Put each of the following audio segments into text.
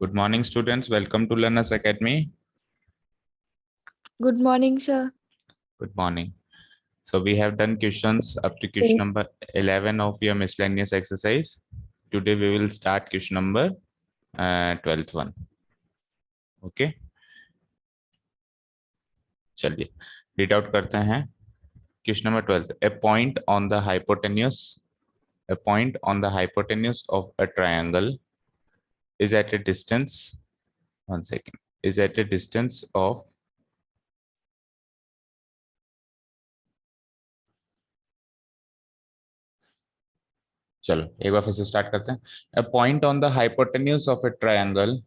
Good morning, students. Welcome to Learners Academy. Good morning, sir. Good morning. So we have done questions up to question number 11 of your miscellaneous exercise. Today we will start question number 12th one. Okay. चलिए read out करते हैं. Question number 12. A point on the hypotenuse of a triangle is at a distance. One second. Is at a distance of चलो एक बार फिर से start करते हैं. A point on the hypotenuse of a triangle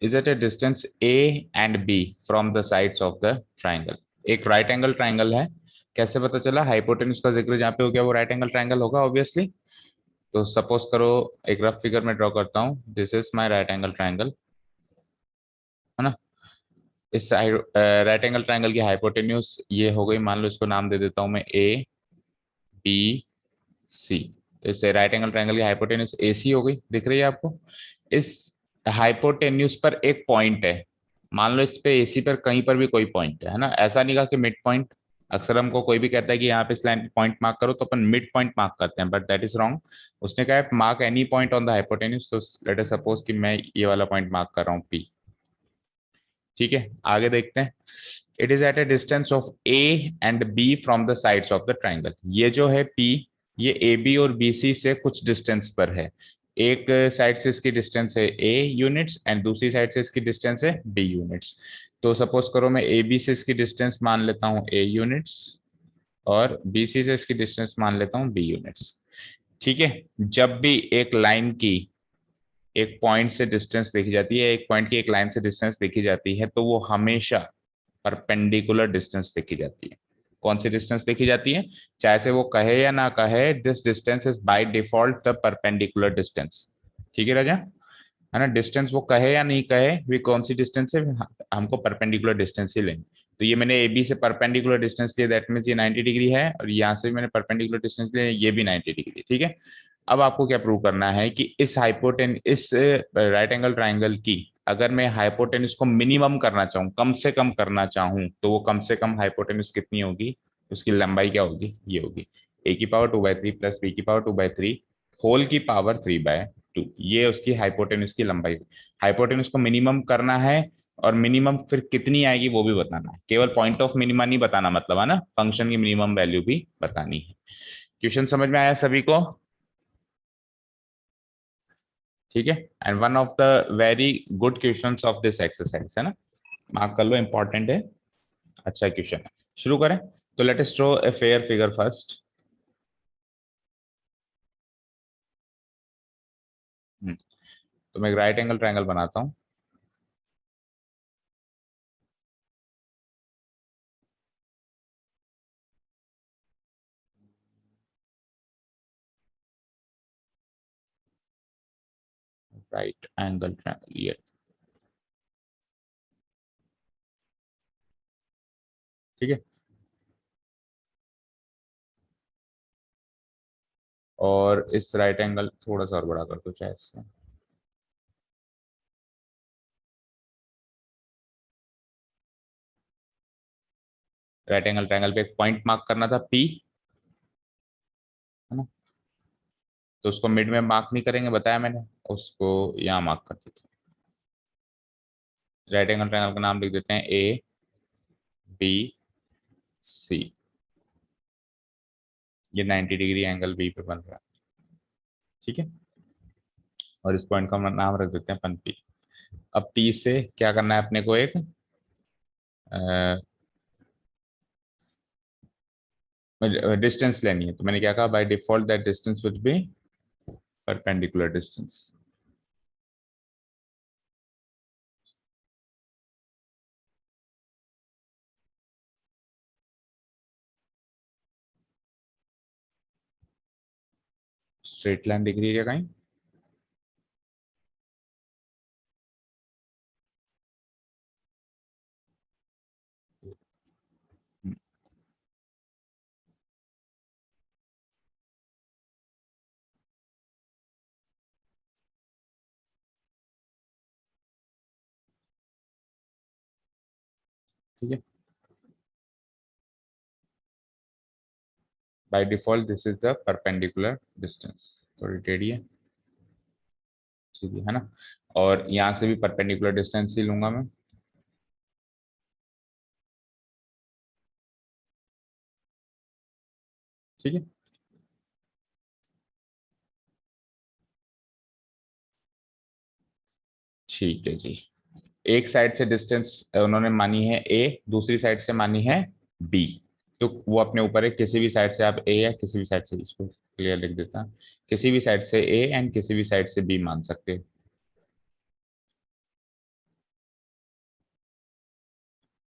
is at a distance A and B from the sides of the triangle. एक right angle triangle है. कैसे पता चला? हाइपोटेन्यूज का जिक्र जहाँ पे हो गया वो राइट एंगल ट्राइंगल होगा ऑब्वियसली. तो सपोज करो एक रफ फिगर में ड्रॉ करता हूँ. This is my right angle triangle, है ना. इस राइट एंगल ट्राइंगल की हाइपोटेन्यूज ये हो गई. मान लो इसको नाम दे देता हूँ मैं A B C. तो इससे राइट एंगल ट्राइंगल की हाइपोटेन्यूज AC हो गई. दिख रही है आपको? इस हाइपोटेन्यूज पर एक पॉइंट है. मान लो इस पे AC पर कहीं पर भी कोई पॉइंट है ना. ऐसा नहीं कहा कि मिड पॉइंट. अक्सर हमको कोई भी कहता है कि यहाँ पे इस लाइन पॉइंट मार्क करो तो अपन मिड पॉइंट मार्क करते हैं, बट दैट इज रॉन्ग. उसने कहा है mark any point on the hypotenuse. तो लेट अस सपोज कि मैं ये वाला पॉइंट मार्क कर रहा हूँ P. ठीक है, आगे देखते हैं. It is at a distance of A and B from the sides of the triangle. ये जो है P, ये AB और BC से कुछ डिस्टेंस पर है. एक साइड से इसकी डिस्टेंस है A यूनिट्स एंड दूसरी साइड से इसकी डिस्टेंस है B यूनिट्स. तो सपोज करो मैं AB से इसकी डिस्टेंस मान लेता हूँ A यूनिट्स और BC से इसकी डिस्टेंस मान लेता हूँ B यूनिट्स. ठीक है. जब भी एक लाइन की एक पॉइंट से डिस्टेंस देखी जाती है, एक पॉइंट की एक लाइन से डिस्टेंस देखी जाती है, तो वो हमेशा परपेंडिकुलर डिस्टेंस देखी जाती है. कौन सी डिस्टेंस देखी जाती है? चाहे से वो कहे या ना कहे, this distance is by default the perpendicular distance. ठीक है राजा, है ना. डिस्टेंस वो कहे या नहीं कहे, भी कौन सी डिस्टेंस है, हमको परपेंडिकुलर डिस्टेंस ही लेंगे. तो ये मैंने AB से परपेंडिकुलर डिस्टेंस लिया, दैट मीन्स ये 90 डिग्री है, और यहाँ से भी मैंने परपेंडिकुलर डिस्टेंस लिया, ये भी 90 डिग्री. ठीक है. अब आपको क्या प्रूव करना है कि इस राइट एंगल ट्राइंगल की अगर मैं हाइपोटेन्यूज को मिनिमम करना चाहूँ, कम से कम करना चाहूँ, तो वो कम से कम हाइपोटेन्यूज कितनी होगी, उसकी लंबाई क्या होगी? ये होगी A⁴ प्लस B⁴ होल की पावर 3/2. ये उसकी हाइपोटेन्यूज की लंबाई. हाइपोटेन्यूज को मिनिमम करना है, और मिनिमम फिर कितनी आएगी वो भी बताना है. केवल पॉइंट ऑफ मिनिमा नहीं बताना, मतलब है ना, फंक्शन की मिनिमम वैल्यू भी बतानी है. क्वेश्चन समझ में आया सभी को? ठीक है. And one of the very good questions of this exercise, है ना. मार्क कर लो, इंपॉर्टेंट है, अच्छा क्वेश्चन है. शुरू करें. तो let us draw a fair figure first. तो मैं एक राइट एंगल ट्रायंगल बनाता हूं. राइट एंगल ट्रायंगल, ये. ठीक है. और इस राइट एंगल थोड़ा सा और बड़ा कर दो चाहे इससे. राइट एंगल ट्रायंगल पे एक पॉइंट मार्क करना था P, है ना. तो उसको मिड में मार्क नहीं करेंगे, बताया मैंने. उसको यहाँ मार्क कर देते हैं. राइट एंगल ट्रायंगल का नाम लिख देते हैं ABC. ये 90 डिग्री एंगल B पे बन रहा है. ठीक है. और इस पॉइंट का नाम रख देते हैं अपन P. अब P से क्या करना है अपने को? एक डिस्टेंस लेनी है. तो मैंने क्या कहा? By default that distance will be perpendicular distance. Straight line दिख रही है क्या कहीं? ठीक है, by default this is the perpendicular distance, थोड़ी टेढ़ी है, सीधी है ना, और यहाँ से भी परपेंडिकुलर डिस्टेंस ही लूंगा मैं। ठीक है, ठीक है जी। एक साइड से डिस्टेंस उन्होंने मानी है ए, दूसरी साइड से मानी है बी, तो वो अपने ऊपर है, किसी भी साइड से आप ए या किसी भी साइड से, इसको क्लियर लिख देता, किसी भी साइड से ए एंड किसी भी साइड से बी मान सकते हैं।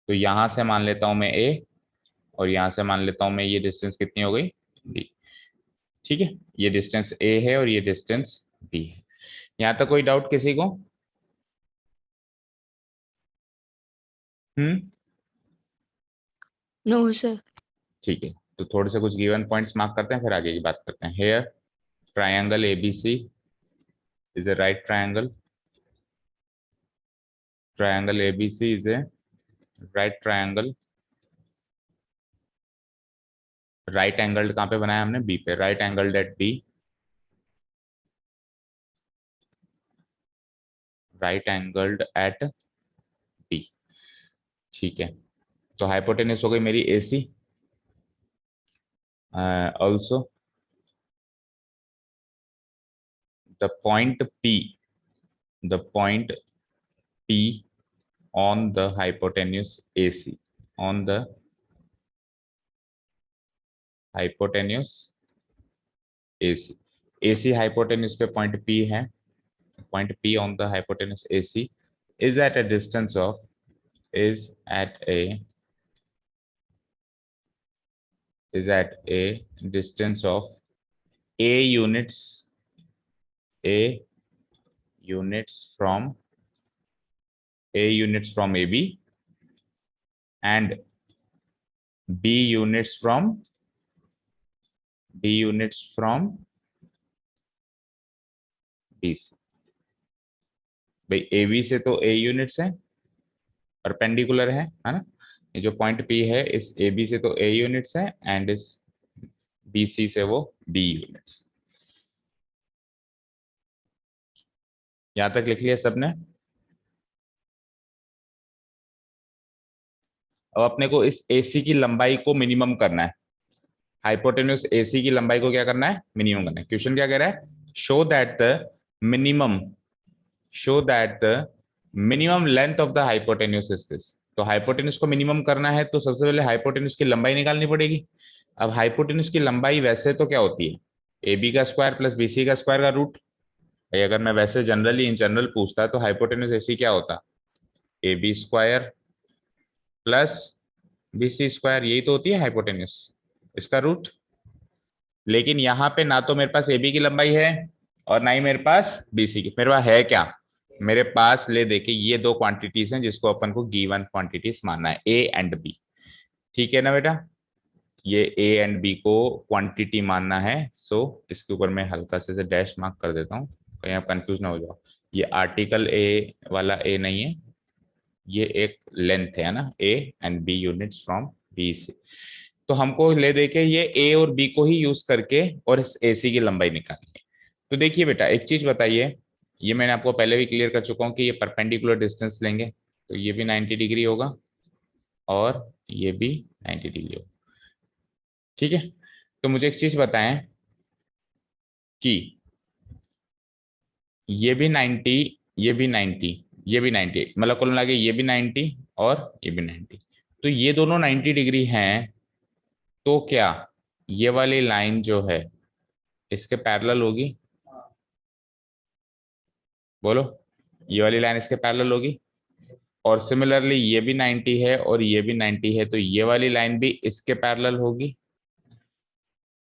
तो यहां से मान लेता हूं मैं ए, और यहां से मान लेता हूं मैं, ये डिस्टेंस कितनी हो गई, बी। ठीक है, ये डिस्टेंस ए है और ये डिस्टेंस बी है। यहां तक कोई डाउट किसी को? हम्म। No sir. ठीक है, तो थोड़े से कुछ गिवन पॉइंट्स मार्क करते हैं, फिर आगे की बात करते हैं। Here triangle ABC is a right triangle, triangle ABC is a right triangle, right angled कहाँ पे बनाया हमने, बी पे, right angled at B, right angled at B. ठीक है, तो हाइपोटेन्यूज हो गई मेरी AC, also the point P on the hypotenuse AC, on the hypotenuse AC hypotenuse पे पॉइंट P है, point P on the hypotenuse AC is at a distance of, is at a is at a distance of a units, a units from AB and B units from BC। भाई AB से तो A units है, perpendicular है ना, ये जो point P है इस AB से तो A यूनिट्स है एंड इस BC से वो B यूनिट्स। यहां तक लिख लिया सबने? अब अपने को इस AC की लंबाई को मिनिमम करना है, हाइपोटेन्यूस AC की लंबाई को क्या करना है, मिनिमम करना है। क्वेश्चन क्या कह रहा है, show that the minimum show that the minimum length of the hypotenuse is this. तो हाइपोटेन्यूस को मिनिमम करना है तो सबसे पहले हाइपोटेन्यूस की लंबाई निकालनी पड़ेगी। अब हाइपोटेन्यूस की लंबाई वैसे तो क्या होती है, AB का स्क्वायर प्लस BC का स्क्वायर का रूट। अगर मैं वैसे जनरली इन जनरल पूछता तो हाइपोटेन्यूस AC क्या होता, AB square plus BC square, यही तो होती है हाइपोटेन्यूस, इसका रूट। लेकिन यहाँ पे ना तो मेरे पास AB की लंबाई है और ना ही मेरे पास BC की, मेरे पास है क्या, मेरे पास ले देखिए ये दो क्वांटिटीज हैं जिसको अपन को गिवन क्वांटिटीज मानना है, A एंड B। ठीक है ना बेटा, ये A एंड B को क्वांटिटी मानना है। सो इसके ऊपर मैं हल्का से डैश मार्क कर देता हूँ, कहीं आप कंफ्यूज ना हो जाओ। ये आर्टिकल A वाला A नहीं है, ये एक लेंथ है ना, A and B units from B से। तो हमको ले देके ये A और B को ही यूज करके और इस AC की लंबाई निकालनी है। तो देखिए बेटा एक चीज बताइए, ये मैंने आपको पहले भी क्लियर कर चुका हूँ कि ये परपेंडिकुलर डिस्टेंस लेंगे तो ये भी 90 डिग्री होगा और ये भी 90 डिग्री होगा। ठीक है, तो मुझे एक चीज बताएं कि ये भी 90, ये भी 90, ये भी 90, मतलब कुल मिला के ये भी 90 और ये भी 90, तो ये दोनों 90 डिग्री हैं, तो क्या ये वाली लाइन जो है इसके पैरेलल होगी, बोलो, ये वाली लाइन इसके पैरेलल होगी। और सिमिलरली ये भी 90 है और ये भी 90 है, तो ये वाली लाइन भी इसके पैरेलल होगी।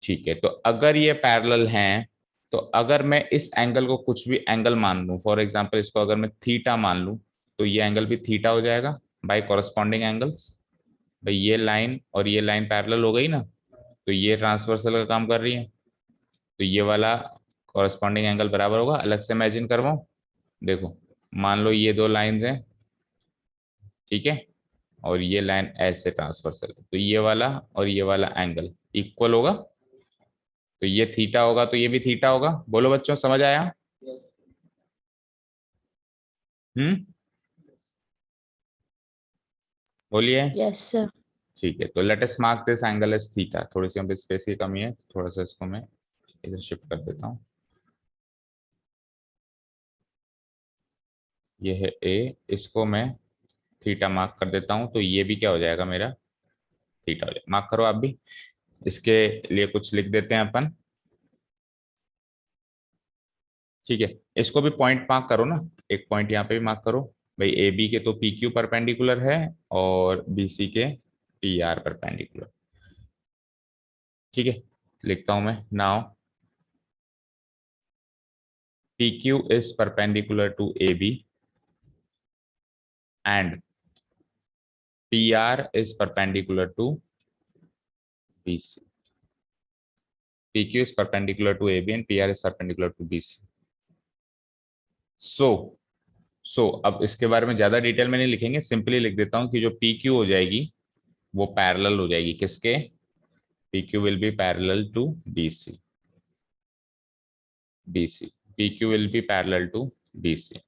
ठीक है, तो अगर ये पैरेलल हैं, तो अगर मैं इस एंगल को कुछ भी एंगल मान लूं, फॉर एग्जांपल इसको अगर मैं थीटा मान लूं, तो ये एंगल भी थीटा हो जाएगा बाय कॉरस्पॉन्डिंग एंगल्स। भाई ये लाइन और ये लाइन पैरेलल हो गई ना, तो ये ट्रांसवर्सल का काम कर रही है, तो ये वाला कॉरस्पॉन्डिंग एंगल बराबर होगा। अलग से इमेजिन करवाऊं, देखो मान लो ये दो लाइंस हैं, ठीक है, और ये लाइन ऐसे ट्रांसवर्सल है, तो ये वाला और ये वाला एंगल इक्वल होगा, तो ये थीटा होगा, तो ये भी थीटा होगा। बोलो बच्चों, समझ आया? हम्म, बोलिए। Yes sir. ठीक है, तो let us mark this angle as theta. थोड़ी सी हम स्पेस की कमी है, थोड़ा सा इसको मैं इधर शिफ्ट कर देता हूँ। ये है ए, इसको मैं थीटा मार्क कर देता हूँ, तो ये भी क्या हो जाएगा मेरा, थीटा हो जाएगा। मार्क करो आप भी। इसके लिए कुछ लिख देते हैं अपन। ठीक है, इसको भी पॉइंट मार्क करो ना, एक पॉइंट यहाँ पे भी मार्क करो। भाई ए बी के तो पी क्यू परपेंडिकुलर है और बी सी के पी आर परपेंडिकुलर। ठीक है, लिखता हूं मैं now, P Q is perpendicular to A B and P R is perpendicular to B C. P Q is perpendicular to A B and P R is perpendicular to B C. So अब इसके बारे में ज्यादा detail में नहीं लिखेंगे, simply लिख देता हूं कि जो पी क्यू हो जाएगी वो पैरेलल हो जाएगी किसके, PQ will be parallel to BC. BC. PQ will be parallel to BC.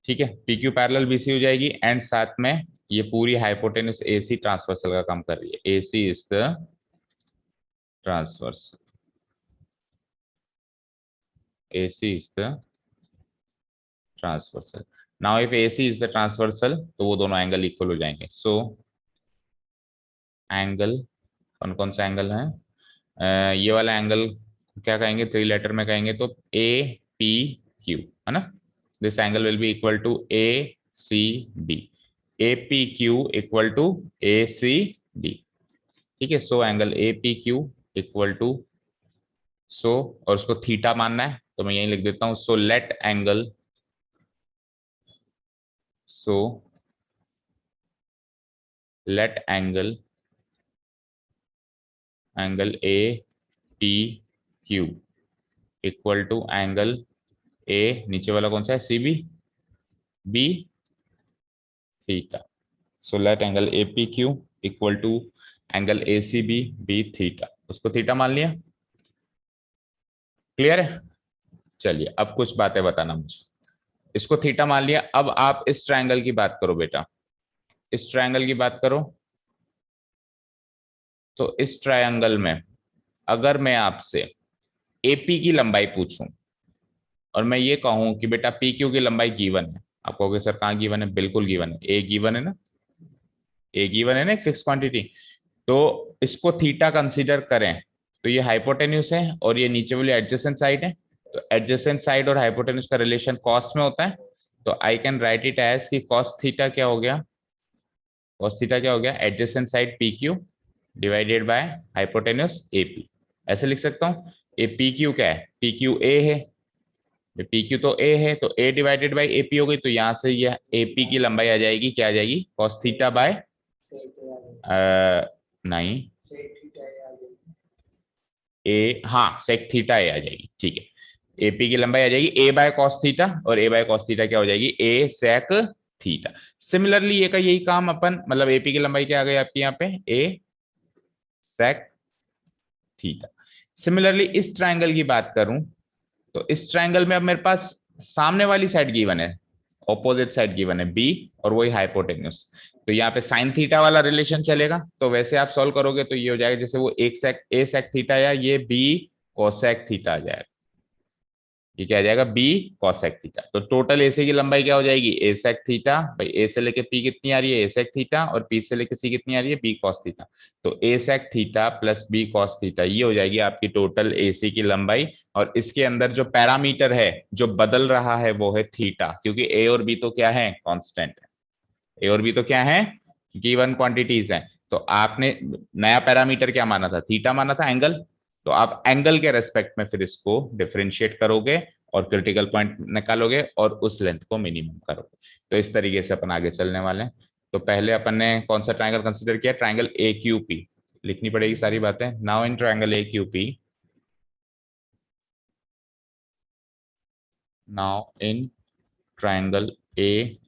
ठीक है, PQ पैरेलल BC हो जाएगी एंड साथ में ये पूरी हाइपोटेन्यूस AC ट्रांसवर्सल का काम कर रही है। AC is the transversal, AC is the transversal. Now if AC is the transversal तो वो दोनों एंगल इक्वल हो जाएंगे। सो एंगल, कौन कौन सा एंगल है, ये वाला एंगल क्या कहेंगे, थ्री लेटर में कहेंगे तो APQ, है ना। This angle will be equal to ACB। APQ equal to ACB। ठीक है, so angle APQ equal to, so और उसको थीटा मानना है तो मैं यही लिख देता हूं, so let angle, so let angle, angle APQ equal to angle A, नीचे वाला कौन सा है, CB, B theta. So let angle APQ equal to angle ACB B theta, उसको थीटा मान लिया। क्लियर है? चलिए अब कुछ बातें बताना मुझे। इसको थीटा मान लिया, अब आप इस ट्रायंगल की बात करो बेटा, इस ट्रायंगल की बात करो। तो इस ट्रायंगल में अगर मैं आपसे AP की लंबाई पूछूं और मैं ये कहूं कि बेटा PQ की लंबाई गिवन है, आप कहोगे सर कहाँ गिवन है, बिल्कुल गिवन है, ए गिवन है ना, ए गिवन है ना, एक फिक्स क्वांटिटी। तो इसको थीटा कंसीडर करें तो ये हाइपोटेन्यूस है और ये नीचे वाली एडजेसेंट साइड है, तो एडजेसेंट साइड और हाइपोटेन्यूस का रिलेशन कॉस में होता है। तो I can write it as कि कॉस थीटा क्या हो गया, कॉस थीटा क्या हो गया, adjacent side P Q divided by hypotenuse A P. ऐसे लिख सकता हूँ, ए पी क्यू क्या है, पी क्यू ए है, पी क्यू तो ए है, तो ए डिवाइडेड बाई ए पी हो गई, तो यहाँ से ये ए पी की लंबाई आ जाएगी, क्या आ जाएगी, कॉस थीटा बाय, नहीं, ए, हाँ सेक थीटा ए आ जाएगी। ठीक है, एपी की लंबाई आ जाएगी ए बाय कॉस थीटा, और ए बाय कॉस थीटा क्या हो जाएगी, ए सेक थीटा। सिमिलरली ये का यही काम अपन, मतलब एपी की लंबाई क्या आ गई आपकी यहाँ पे, ए सेक थीटा। सिमिलरली इस ट्रायंगल की बात करूं तो इस ट्रायंगल में अब मेरे पास सामने वाली साइड गिवन है, ऑपोजिट साइड गिवन है बी, और वही हाइपोटेन्यूस। तो यहाँ पे साइन थीटा वाला रिलेशन चलेगा, तो वैसे आप सॉल्व करोगे तो ये हो जाएगा जैसे वो एक सेक ए सेक थीटा या ये बी कोसेक थीटा आ जाएगा। ये क्या आ जाएगा, बी कॉसेक थीटा। तो टोटल एसे की लंबाई क्या हो जाएगी, ए सेक थीटा, भाई ए से लेके पी कितनी आ रही है, ए सेक थीटा, और पी से लेके सी कितनी आ रही है, बी कॉस थीटा। तो A sec theta plus B cos theta ये हो जाएगी आपकी टोटल एसी की लंबाई। और इसके अंदर जो पैरामीटर है जो बदल रहा है वो है थीटा, क्योंकि ए और बी तो क्या है, कॉन्स्टेंट है। ए और बी तो क्या है, गिवन क्वांटिटीज है। तो आपने नया पैरामीटर क्या माना था, थीटा माना था, एंगल। तो आप एंगल के रेस्पेक्ट में फिर इसको डिफरेंशिएट करोगे और क्रिटिकल पॉइंट निकालोगे और उस लेंथ को मिनिमम करोगे। तो इस तरीके से अपन आगे चलने वाले हैं। तो पहले अपन ने कौन सा ट्रायंगल कंसीडर किया, ट्रायंगल ए क्यू पी। लिखनी पड़ेगी सारी बातें। Now in triangle A Q P, now in triangle A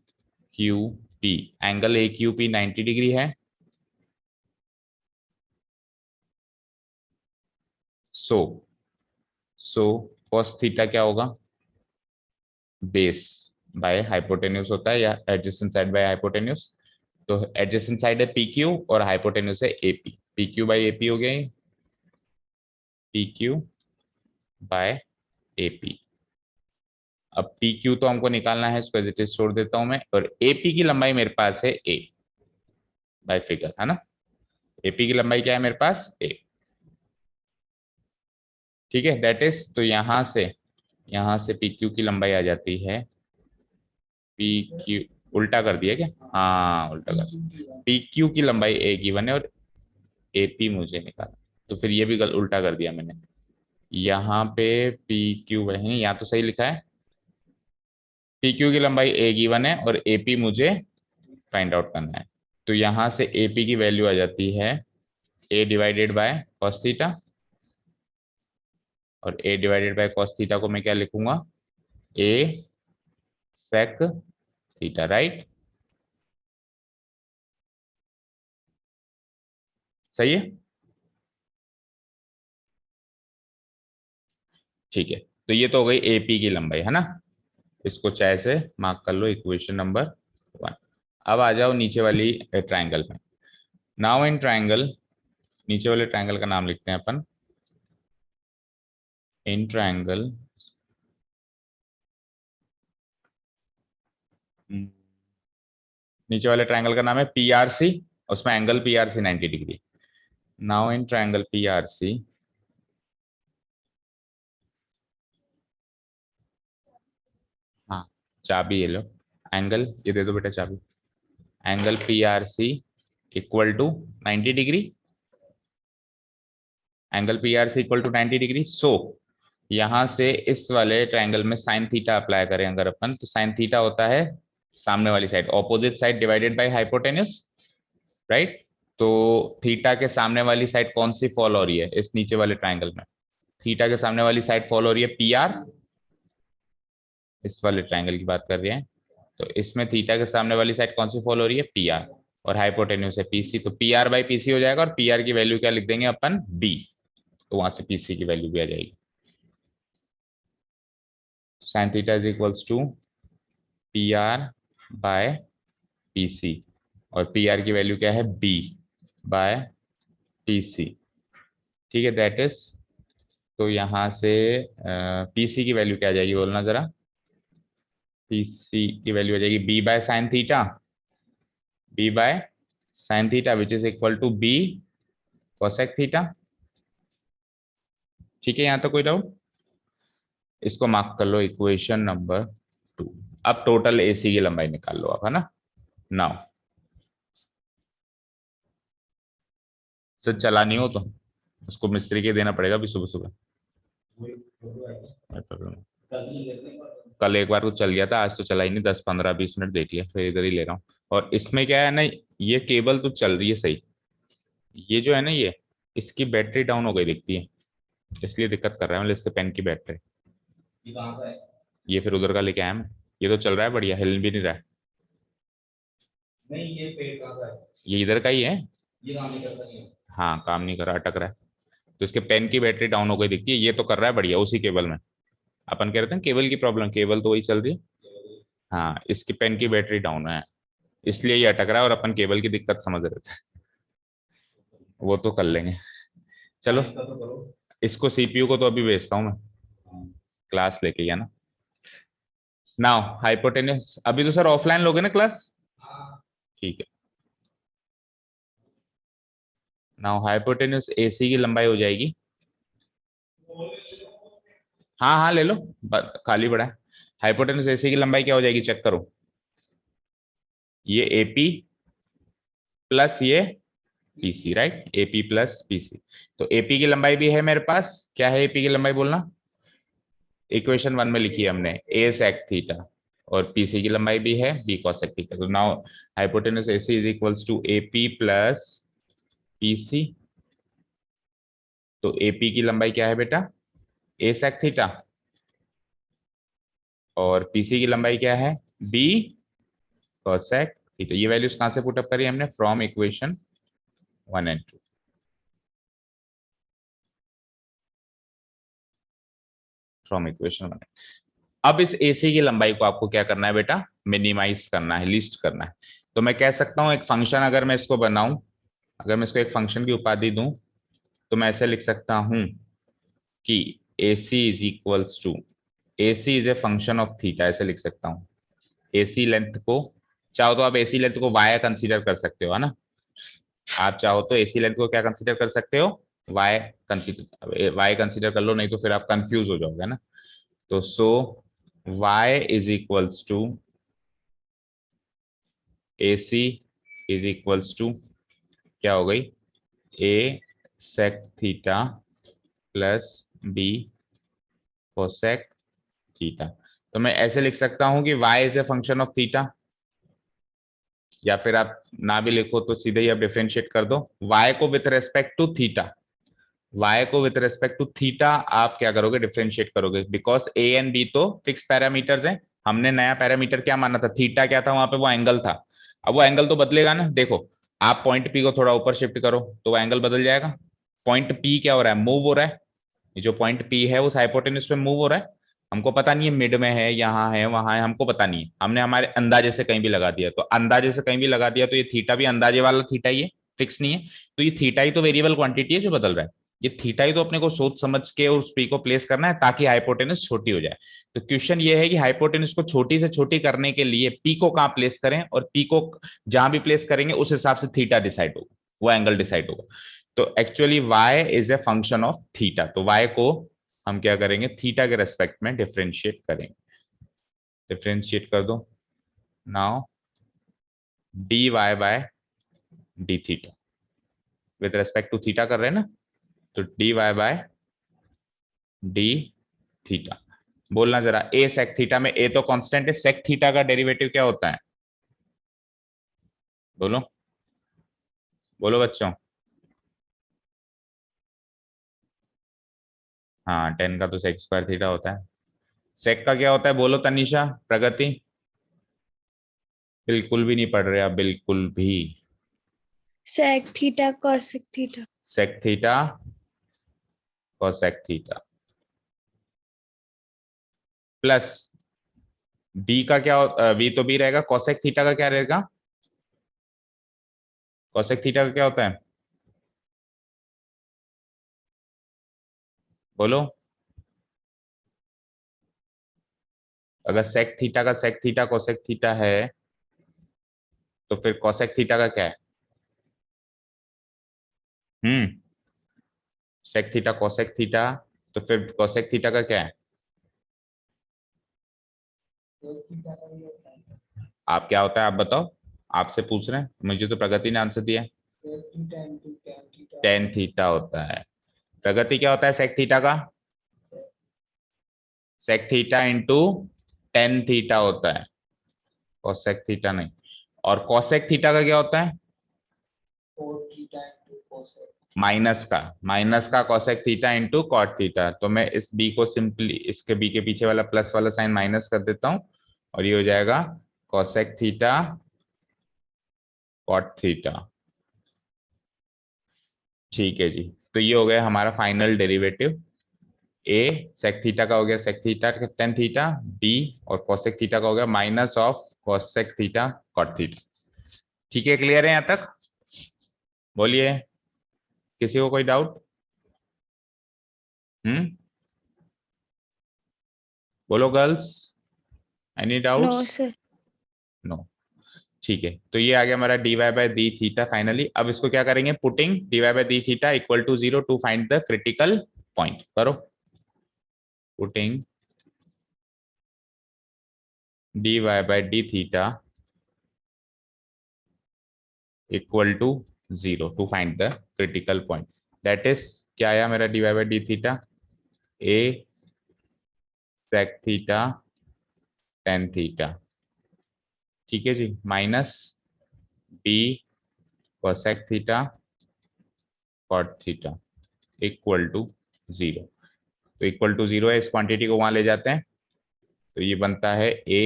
Q P, angle A Q P 90 degree है। सो सो cos थीटा क्या होगा, बेस बाय हाइपोटेन्यूज होता है, या एडजेसेंट साइड बाय हाइपोटेन्यूज। तो एडजेसेंट साइड है पी क्यू और हाइपोटेन्यूज है AP, P Q by AP हो गया, पी क्यू बाय एपी। अब पी क्यू तो हमको निकालना है, इसको एज इट इज छोड़ देता हूं मैं, और एपी की लंबाई मेरे पास है ए बाय फिगर, है ना। एपी की लंबाई क्या है मेरे पास, ए। ठीक है, दैट इज, तो यहां से पी क्यू की लंबाई आ जाती है, पी क्यू, उल्टा कर दिया क्या, हाँ उल्टा कर, पी क्यू की लंबाई ए गिवन है और एपी मुझे निकालना, तो फिर ये भी उल्टा कर दिया मैंने। यहाँ पे पी क्यू वही, यहाँ तो सही लिखा है, पी क्यू की लंबाई ए गिवन है और एपी मुझे फाइंड आउट करना है। तो यहाँ से एपी की वैल्यू आ जाती है ए डिवाइडेड बाय कॉस थीटा, और ए डिवाइडेड बाय कॉस थीटा को मैं क्या लिखूंगा, ए सेक थीटा, राइट। सही है, ठीक है। तो ये तो हो गई एपी की लंबाई, है ना। इसको चाहे से मार्क कर लो, इक्वेशन नंबर 1। अब आ जाओ नीचे वाली ट्राइंगल में। नाउ इन ट्राइंगल, नीचे वाले ट्राइंगल का नाम लिखते हैं अपन, इन ट्राइंगल नीचे वाले ट्राइंगल का नाम है पीआरसी, उसमें angle PRC 90 degree. Now in triangle PRC, हाँ चाबी ये लो, एंगल ये दे दो बेटा चाबी, angle PRC equal to 90 degree, angle PRC equal to 90 degree. So यहां से इस वाले ट्राइंगल में साइन थीटा अप्लाई करें अगर अपन, तो साइन थीटा होता है सामने वाली side, opposite side divided by hypotenuse, right. तो थीटा के सामने वाली साइड कौन सी फॉल हो रही है इस नीचे वाले ट्राइंगल में, थीटा के सामने वाली साइड फॉल हो रही है पी आर, इस वाले ट्राइंगल की बात कर रहे हैं। तो इसमें थीटा के सामने वाली साइड कौन सी फॉल हो रही है, पी आर, और हाइपोटेन्यूज है पीसी, तो पी आर बाई पीसी हो जाएगा, और पी आर की वैल्यू क्या लिख देंगे अपन, बी, तो वहां से पीसी की वैल्यू भी आ जाएगी। Sine theta is equals to P R by PC, और पी आर की वैल्यू क्या है, बी बाय पीसी। ठीक है, दैट इज, तो यहाँ से पीसी की वैल्यू क्या आ जाएगी बोलना जरा, पीसी की वैल्यू आ जाएगी B by sine theta, B by sine theta which is equal to B cosec theta. ठीक है, यहाँ तो कोई डाउट, इसको मार्क कर लो इक्वेशन नंबर 2। अब टोटल एसी की लंबाई निकाल लो आप, है ना। नाउ सर चलानी हो तो उसको मिस्त्री के देना पड़ेगा अभी सुबह सुबह, कल एक बार तो चल गया था, आज तो चला ही नहीं, 10 15 20 मिनट देख लिया, फिर इधर ही ले रहा हूँ। और इसमें क्या है ना, ये केबल तो चल रही है सही, ये जो है ना, ये इसकी बैटरी डाउन हो गई दिखती है, इसलिए दिक्कत कर रहा है, मतलब इसके पेन की बैटरी। ये कहाँ का है, ये फिर उधर का लेके आया मैं, ये तो चल रहा है बढ़िया, हिल भी नहीं रहा है। नहीं ये पेड़ कहाँ का है, ये इधर का ही है, ये काम नहीं करता, नहीं हाँ काम नहीं कर रहा, अटक रहा है। तो इसके पेन की बैटरी डाउन हो गई दिखती है, ये तो कर रहा है बढ़िया उसी केबल में। अपन कह रहे थे केबल की प्रॉब्लम, केबल तो वही चल रही है। हाँ इसकी पेन की बैटरी डाउन है, इसलिए ये अटक रहा है, और अपन केबल की दिक्कत समझ रहे थे, वो तो कर लेंगे। चलो इसको सीपीयू को तो अभी भेजता हूँ मैं, क्लास लेके, है ना। नाउ हाइपोटेन्यूस, अभी तो सर ऑफलाइन लोगे ना क्लास, ठीक है। नाउ हाइपोटेन्यूस एसी की लंबाई हो जाएगी, हाँ हाँ ले लो, खाली पड़ा है। हाइपोटेन्यूस एसी की लंबाई क्या हो जाएगी चेक करो, ये एपी प्लस ये PC, right, AP plus PC. तो एपी की लंबाई भी है मेरे पास, क्या है एपी की लंबाई बोलना, इक्वेशन 1 में लिखी है हमने, ए सेक थीटा, और पीसी की लंबाई भी है बी कॉसेक थीटा। तो now hypotenuse AC is equals to AP plus PC. तो एपी की लंबाई क्या है बेटा, ए सेक थीटा, और पीसी की लंबाई क्या है, बी कोसेक ठीक है, ये वैल्यूज कहां से पुटअप करी हमने, from equation 1 and 2। From equation 1। अब इस AC की लंबाई को आपको क्या करना है बेटा, मिनिमाइज करना है, लिस्ट करना है। तो मैं कह सकता हूं एक फंक्शन अगर मैं इसको बनाऊं, अगर मैं इसको एक फंक्शन की उपाधि दूं, तो मैं ऐसे लिख सकता हूं कि AC is equals to, AC is a function of theta, ऐसे लिख सकता हूं। AC लेंथ को, चाहो तो आप AC लेंथ को y कंसीडर कर सकते हो, है ना। आप चाहो तो AC लेंथ को क्या कंसीडर कर सकते हो, y कंसीडर कर लो, नहीं तो फिर आप कंफ्यूज हो जाओगे ना। तो so y is equals to, AC is equals to क्या हो गई, a sec theta plus b cosec theta. तो मैं ऐसे लिख सकता हूं कि y is a function of theta, या फिर आप ना भी लिखो तो सीधे ही आप डिफरेंशिएट कर दो y को with respect to theta. y को विथ रेस्पेक्ट टू थीटा आप क्या करोगे, डिफरेंशिएट करोगे, बिकॉज a एंड b तो फिक्स पैरामीटर्स हैं। हमने नया पैरामीटर क्या माना था, थीटा क्या था वहां पे, वो एंगल था। अब वो एंगल तो बदलेगा ना, देखो आप पॉइंट p को थोड़ा ऊपर शिफ्ट करो तो वो एंगल बदल जाएगा। पॉइंट p क्या हो रहा है, मूव हो रहा है। ये जो पॉइंट P है वो हाइपोटेन्यूज पे मूव हो रहा है। हमको पता नहीं है मिड में है, यहाँ है, वहां है, हमको पता नहीं है, हमने हमारे अंदाजे से कहीं भी लगा दिया। तो अंदाजे से कहीं भी लगा दिया तो ये थीटा भी अंदाजे वाला थीटा ही है, फिक्स नहीं है। तो ये थीटा ही तो वेरिएबल क्वांटिटी है जो बदल रहा है। ये थीटा ही तो अपने को सोच समझ के उस पी को प्लेस करना है ताकि हाइपोटेन्यूज छोटी हो जाए। तो क्वेश्चन ये है कि हाइपोटेन्यूज को छोटी से छोटी करने के लिए पी को कहाँ प्लेस करें, और पी को जहां भी प्लेस करेंगे उस हिसाब से थीटा डिसाइड होगा, वो एंगल डिसाइड होगा। तो actually y is a function of theta, तो y को हम क्या करेंगे, थीटा के रेस्पेक्ट में डिफरेंशिएट करेंगे। डिफरेंशिएट कर दो now, dy by D theta, with respect to theta कर रहे हैं ना, तो dy बाय डी थीटा। बोलना जरा, a sec थीटा में a तो कांस्टेंट है, sec थीटा का डेरिवेटिव क्या होता है, बोलो बोलो बच्चों। हाँ 10 का तो sec स्क्वायर थीटा होता है। sec का क्या होता है, बोलो तनिषा, प्रगति। बिल्कुल भी नहीं पढ़ रहे आप, बिल्कुल भी। Sec theta cosec theta. sec theta cosec theta plus b का क्या, b तो b रहेगा, cosec थीटा का क्या रहेगा, cosec थीटा का क्या होता है, बोलो। अगर sec थीटा का sec थीटा cosec थीटा है तो फिर cosec थीटा का क्या है, हम्म, sec थीटा cosec थीटा, तो फिर cosec थीटा का क्या है। आप क्या होता है आप बताओ, आपसे पूछ रहे हैं, मुझे तो प्रगति ने आंसर दिया है। टेन थीटा होता है। प्रगति क्या होता है sec थीटा का, sec theta into tan theta होता है, cosec थीटा नहीं। और cosec थीटा का क्या होता है, माइनस का cosec theta into cot theta. तो मैं इस b को सिंपली, इसके b के पीछे वाला प्लस वाला साइन माइनस कर देता हूं, और ये हो जाएगा cosec थीटा कॉट थीटा। ठीक है जी, तो ये हो गया हमारा final derivative. a sec theta का हो गया sec theta tan theta, b और cosec थीटा का हो गया minus of cosec theta cot theta. ठीक है, क्लियर है यहाँ तक, बोलिए, किसी को कोई डाउट, हम्म, बोलो girls, any no doubts. Sir. No, ठीक है, तो ये आ गया हमारा dy by D theta finally. अब इसको क्या करेंगे, putting dy by D theta equal to 0 to find the critical point, करो। Putting dy by D theta equal to 0 to find the critical point, that is क्या आया मेरा dy by D theta, a sec theta tan theta, ठीक है जी, minus b cosec theta cot theta equal to 0। तो equal to 0 है, इस quantity को वहां ले जाते हैं, तो ये बनता है a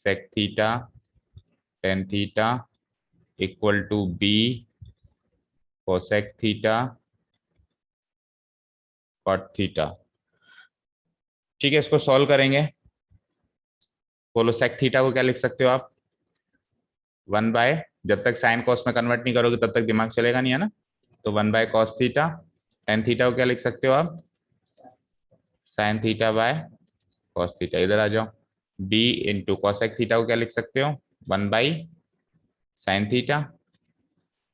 sec theta tan theta equal to B cosec theta cot theta. ठीक है, इसको सॉल्व करेंगे। बोलो सेक थीटा को क्या लिख सकते हो आप? 1/, जब तक साइन कॉस में कन्वर्ट नहीं करोगे तब तक दिमाग चलेगा नहीं, है ना। तो 1/cos थीटा। टेन थीटा को क्या लिख सकते हो आप? Sign theta by cos theta. इधर आ जाओ। बी इंटू कॉसेक थीटा को क्या लिख सकते हो? 1/sin theta.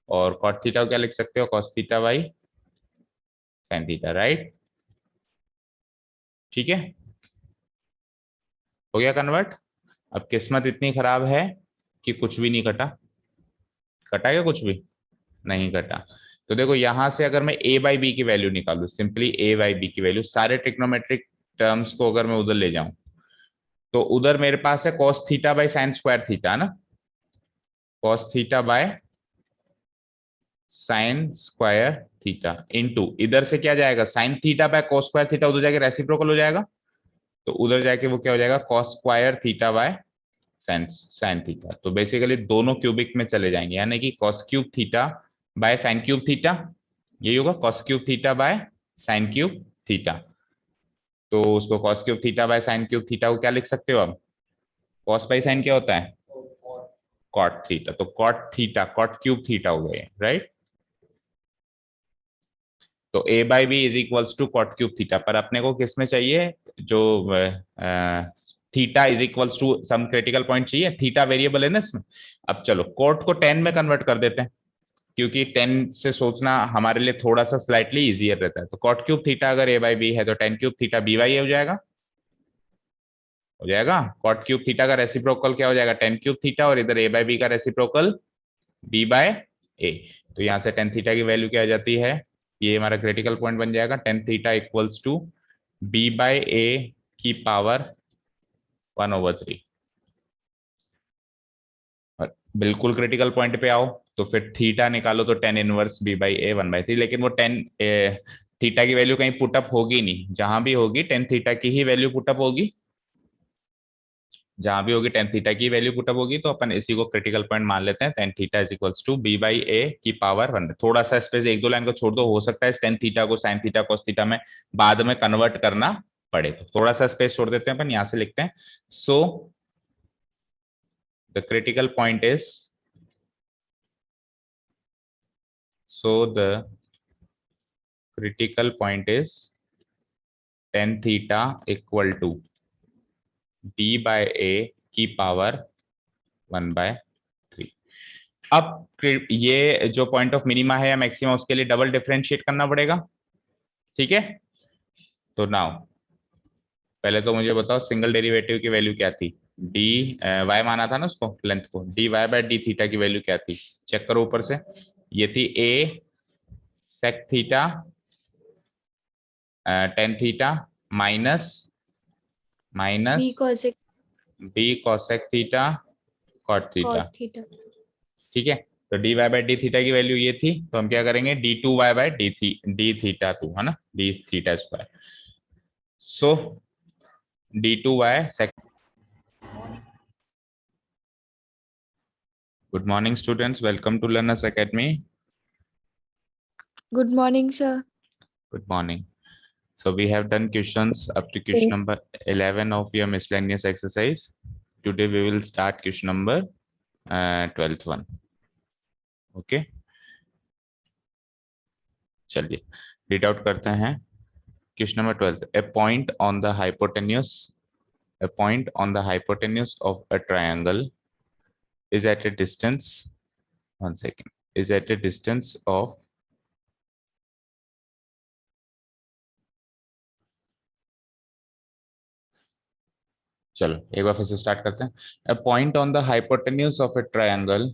और कॉट थीटा को क्या लिख सकते हो? Cos theta by sine theta, right. ठीक है, हो गया कन्वर्ट। अब किस्मत इतनी खराब है कि कुछ भी नहीं कटा। कटा क्या कुछ भी? नहीं कटा। तो देखो यहां से अगर मैं a बाई बी की वैल्यू निकालू, सिंपली a बाई बी की वैल्यू, सारे ट्रिग्नोमेट्रिक टर्म्स को अगर मैं उधर ले जाऊं, तो उधर मेरे पास है cos theta by sine square theta ना। cos theta by sine square theta into इधर से क्या जाएगा? Sine theta bye cos square theta उधर जाके रेसिप्रोकल हो जाएगा। तो उधर जाके वो क्या हो जाएगा? cos square theta by sign sine theta. तो बेसिकली दोनों क्यूबिक में चले जाएंगे, यानी कि cos cube theta by sine cube theta. यही होगा cos cube theta by sine cube theta. तो उसको cos cube theta by sine cube theta को क्या लिख सकते हो अब? cos बाई साइन क्या होता है? cot theta. तो cot theta cot cube theta हो गए, राइट। तो a by B is equals to cot cube theta, पर अपने को किस में चाहिए? जो theta is equals to some critical point चाहिए। थीटा वेरिएबल है ना इसमें। अब चलो कोट को 10 में कन्वर्ट कर देते हैं, क्योंकि 10 से सोचना हमारे लिए थोड़ा सा स्लाइटली इजियर रहता है। तो कॉट क्यूब थीटा अगर a बाई बी है तो 10 क्यूब थीटा b बाई ए हो जाएगा। हो जाएगा। कॉट क्यूब थीटा का रेसिप्रोकल क्या हो जाएगा? 10 क्यूब थीटा, और इधर a बाई बी का रेसिप्रोकल b बाय ए। तो यहाँ से 10 थीटा की वैल्यू क्या आ जाती है? ये हमारा क्रिटिकल पॉइंट बन जाएगा। 10 theta equals to b by A की पावर 1/3। और बिल्कुल क्रिटिकल पॉइंट पे आओ तो फिर थीटा निकालो तो 10 इनवर्स b बाई ए 1/3। लेकिन वो 10 थीटा की वैल्यू कहीं पुटअप होगी नहीं, जहां भी होगी 10 थीटा की ही वैल्यू पुटअप होगी। जहां भी होगी 10 थीटा की वैल्यू पुटअप होगी, तो अपन इसी को क्रिटिकल पॉइंट मान लेते हैं। 10 theta is equals to b by A की पावर 1। थोड़ा सा स्पेस, एक दो लाइन को छोड़ दो, हो सकता है 10 थीटा को साइन थीटा कॉस थीटा में बाद में कन्वर्ट करना पड़े, तो थोड़ा सा स्पेस छोड़ देते हैं अपन। यहां से लिखते हैं so the critical point is the critical point is 10 theta equal to b by A की पावर 1/3। अब ये जो पॉइंट ऑफ मिनिमा है या मैक्सिमा, उसके लिए डबल डिफरेंशिएट करना पड़ेगा। ठीक है, तो नाउ पहले तो मुझे बताओ सिंगल डेरिवेटिव की वैल्यू क्या थी? डी वाई माना था ना उसको, लेंथ को। D Y by D theta की वैल्यू क्या थी? चेक करो ऊपर से। ये थी A sec theta tan theta minus b minus cosec B cosec theta cot theta. cot theta ठीक है, तो D Y by D theta की वैल्यू ये थी, तो हम क्या करेंगे? D two Y by D theta two, है ना, D theta square. So D two Y sec. Good morning students, welcome to Learners Academy. good morning sir. Good morning. So we have done questions up to question number 11 of your miscellaneous exercise. Today we will start question number 12th one. Okay. चलिए read out करते हैं question number 12। A point on the hypotenuse of a triangle is at a distance, one second, is at a distance of चलो एक बार फिर से start करते हैं। A point on the hypotenuse of a triangle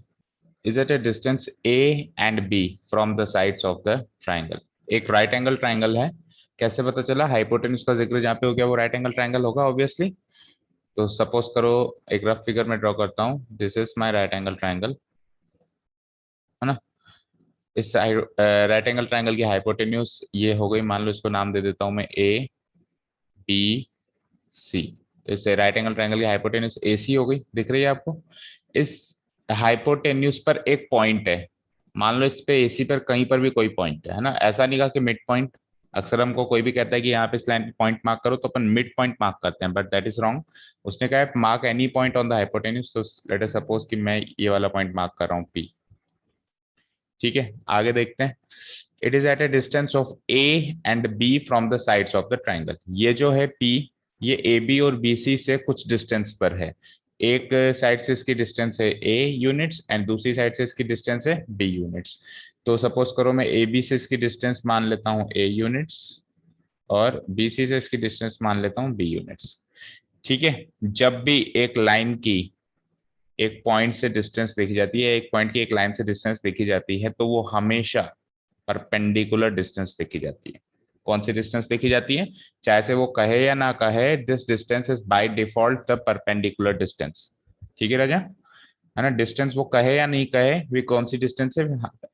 is at a distance a and b from the sides of the triangle। एक right angle triangle है। कैसे पता चला? हाइपोटेन्यूज का जिक्र जहाँ पे हो गया वो राइट एंगल ट्राइंगल होगा ऑब्वियसली। तो सपोज करो एक रफ फिगर में ड्रॉ करता हूँ। This is my right angle triangle, है ना। इस राइट एंगल ट्राइंगल की हाइपोटेन्यूज ये हो गई, मान लो इसको नाम दे देता हूँ मैं ए बी सी। तो इससे राइट एंगल ट्राइंगल की हाइपोटेन्यूज ए सी हो गई, दिख रही है आपको। इस हाइपोटेन्यूज पर एक पॉइंट है, मान लो इस पे एसी पर कहीं पर भी कोई पॉइंट है ना, ऐसा नहीं कहा कि मिड पॉइंट। अक्सर हमको कोई भी कहता है कि यहाँ पे इस लाइन पे पॉइंट मार्क करो तो अपन मिड पॉइंट मार्क करते हैं, बट दैट इज रॉन्ग। उसने कहा है mark any point on the hypotenuse, तो लेट अस सपोज कि मैं ये वाला पॉइंट मार्क कर रहा हूँ पी। ठीक है, आगे देखते हैं। It is at a distance of A and B from the sides of the triangle. ये जो है पी, ये ए बी और बी सी से कुछ डिस्टेंस पर है। एक साइड से इसकी डिस्टेंस है ए यूनिट्स एंड दूसरी साइड से इसकी डिस्टेंस है बी यूनिट्स। तो सपोज करो मैं ए बी से इसकी डिस्टेंस मान लेता हूँ ए यूनिट्स और बी सी से इसकी डिस्टेंस मान लेता हूँ बी यूनिट्स। ठीक है, जब भी एक लाइन की एक पॉइंट से डिस्टेंस देखी जाती है, एक पॉइंट की एक लाइन से डिस्टेंस देखी जाती है, तो वो हमेशा परपेंडिकुलर डिस्टेंस देखी जाती है। कौन सी डिस्टेंस देखी जाती है, चाहे से वो कहे या ना कहे, this distance is by default the perpendicular distance. ठीक है राजा, है ना, डिस्टेंस वो कहे या नहीं कहे, वे कौन सी डिस्टेंस है,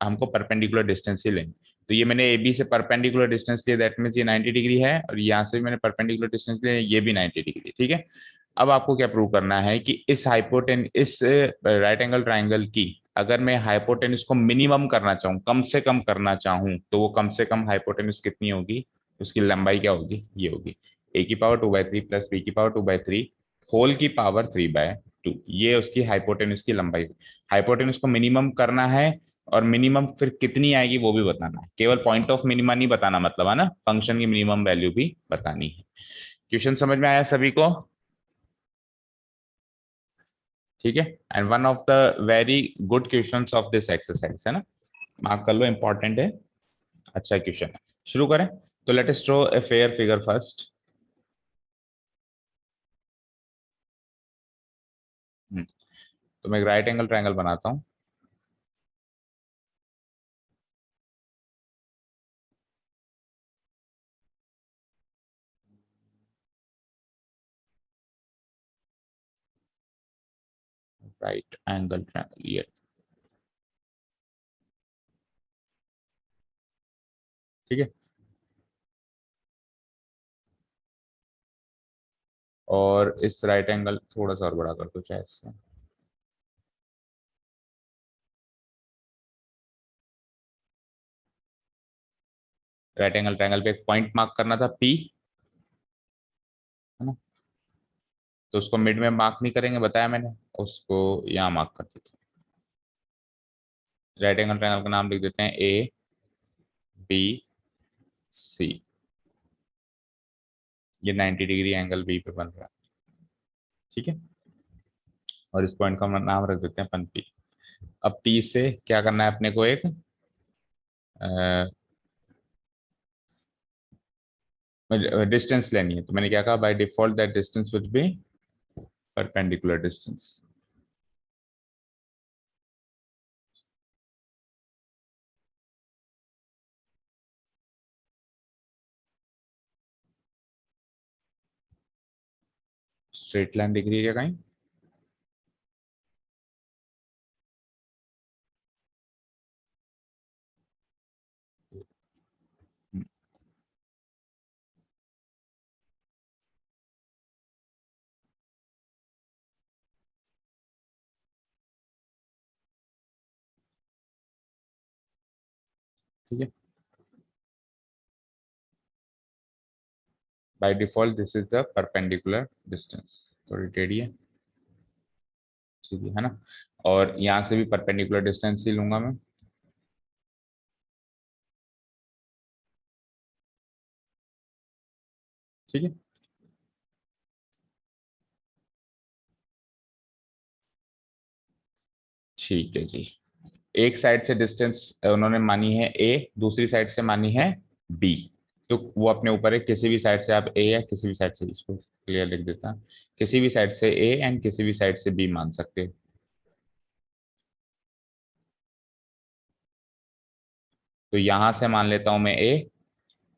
हमको परपेंडिकुलर डिस्टेंस ही लेंगे। तो ये मैंने ए बी से परपेंडिकुलर डिस्टेंस लिया, दैट मीन्स ये 90 डिग्री है, और यहाँ से मैंने परपेंडिकुलर डिस्टेंस लिया, ये भी 90 डिग्री। ठीक है, अब आपको क्या प्रूव करना है कि इस राइट एंगल ट्राइंगल की अगर मैं हाइपोटेन्यूज को मिनिमम करना चाहूँ, कम से कम करना चाहूँ, तो वो कम से कम हाइपोटेन्यूज कितनी होगी, उसकी लंबाई क्या होगी, ये होगी ए की पावर 2/3 प्लस बी की पावर 2/3 होल की पावर 3/2। ये उसकी हाइपोटेन्यूज की लंबाई। हाइपोटेन्यूज को मिनिमम करना है, और मिनिमम फिर कितनी आएगी वो भी बताना है, केवल पॉइंट ऑफ मिनिमा नहीं बताना, मतलब है ना, फंक्शन की मिनिमम वैल्यू भी बतानी है। क्वेश्चन समझ में आया सभी को? ठीक है, and one of the very good questions of this exercise, है ना, मार्क कर लो, इंपॉर्टेंट है, अच्छा क्वेश्चन है। शुरू करें, तो let us draw a fair figure first. तो मैं एक राइट एंगल ट्रायंगल बनाता हूँ। राइट एंगल ट्रायंगल, ये ठीक है। और इस राइट एंगल थोड़ा सा और बड़ा कर दो चाहे इससे। राइट एंगल ट्रायंगल पे एक पॉइंट मार्क करना था पी, है ना, तो उसको मिड में मार्क नहीं करेंगे, बताया मैंने, उसको यहाँ मार्क कर देते हैं। राइट एंगल ट्रायंगल का नाम लिख देते हैं ए बी सी। ये 90 डिग्री एंगल बी पे बन रहा है। ठीक है, और इस पॉइंट का नाम रख देते हैं अपन पी। अब पी से क्या करना है अपने को, एक डिस्टेंस लेनी है। तो मैंने क्या कहा, by default that distance will be perpendicular distance. Straight line दिख रही है क्या कहीं? हम्म, ठीक है, by default this is the perpendicular distance. थोड़ी टेढ़ी है, सीधी है ना, और यहाँ से भी परपेंडिकुलर डिस्टेंस ही लूंगा मैं। ठीक है, ठीक है जी। एक साइड से डिस्टेंस उन्होंने मानी है ए, दूसरी साइड से मानी है बी। तो वो अपने ऊपर है, किसी भी साइड से आप ए या किसी भी साइड से, इसको क्लियर लिख देता, किसी भी साइड से ए एंड किसी भी साइड से बी मान सकते हो। तो यहां से मान लेता हूं मैं ए,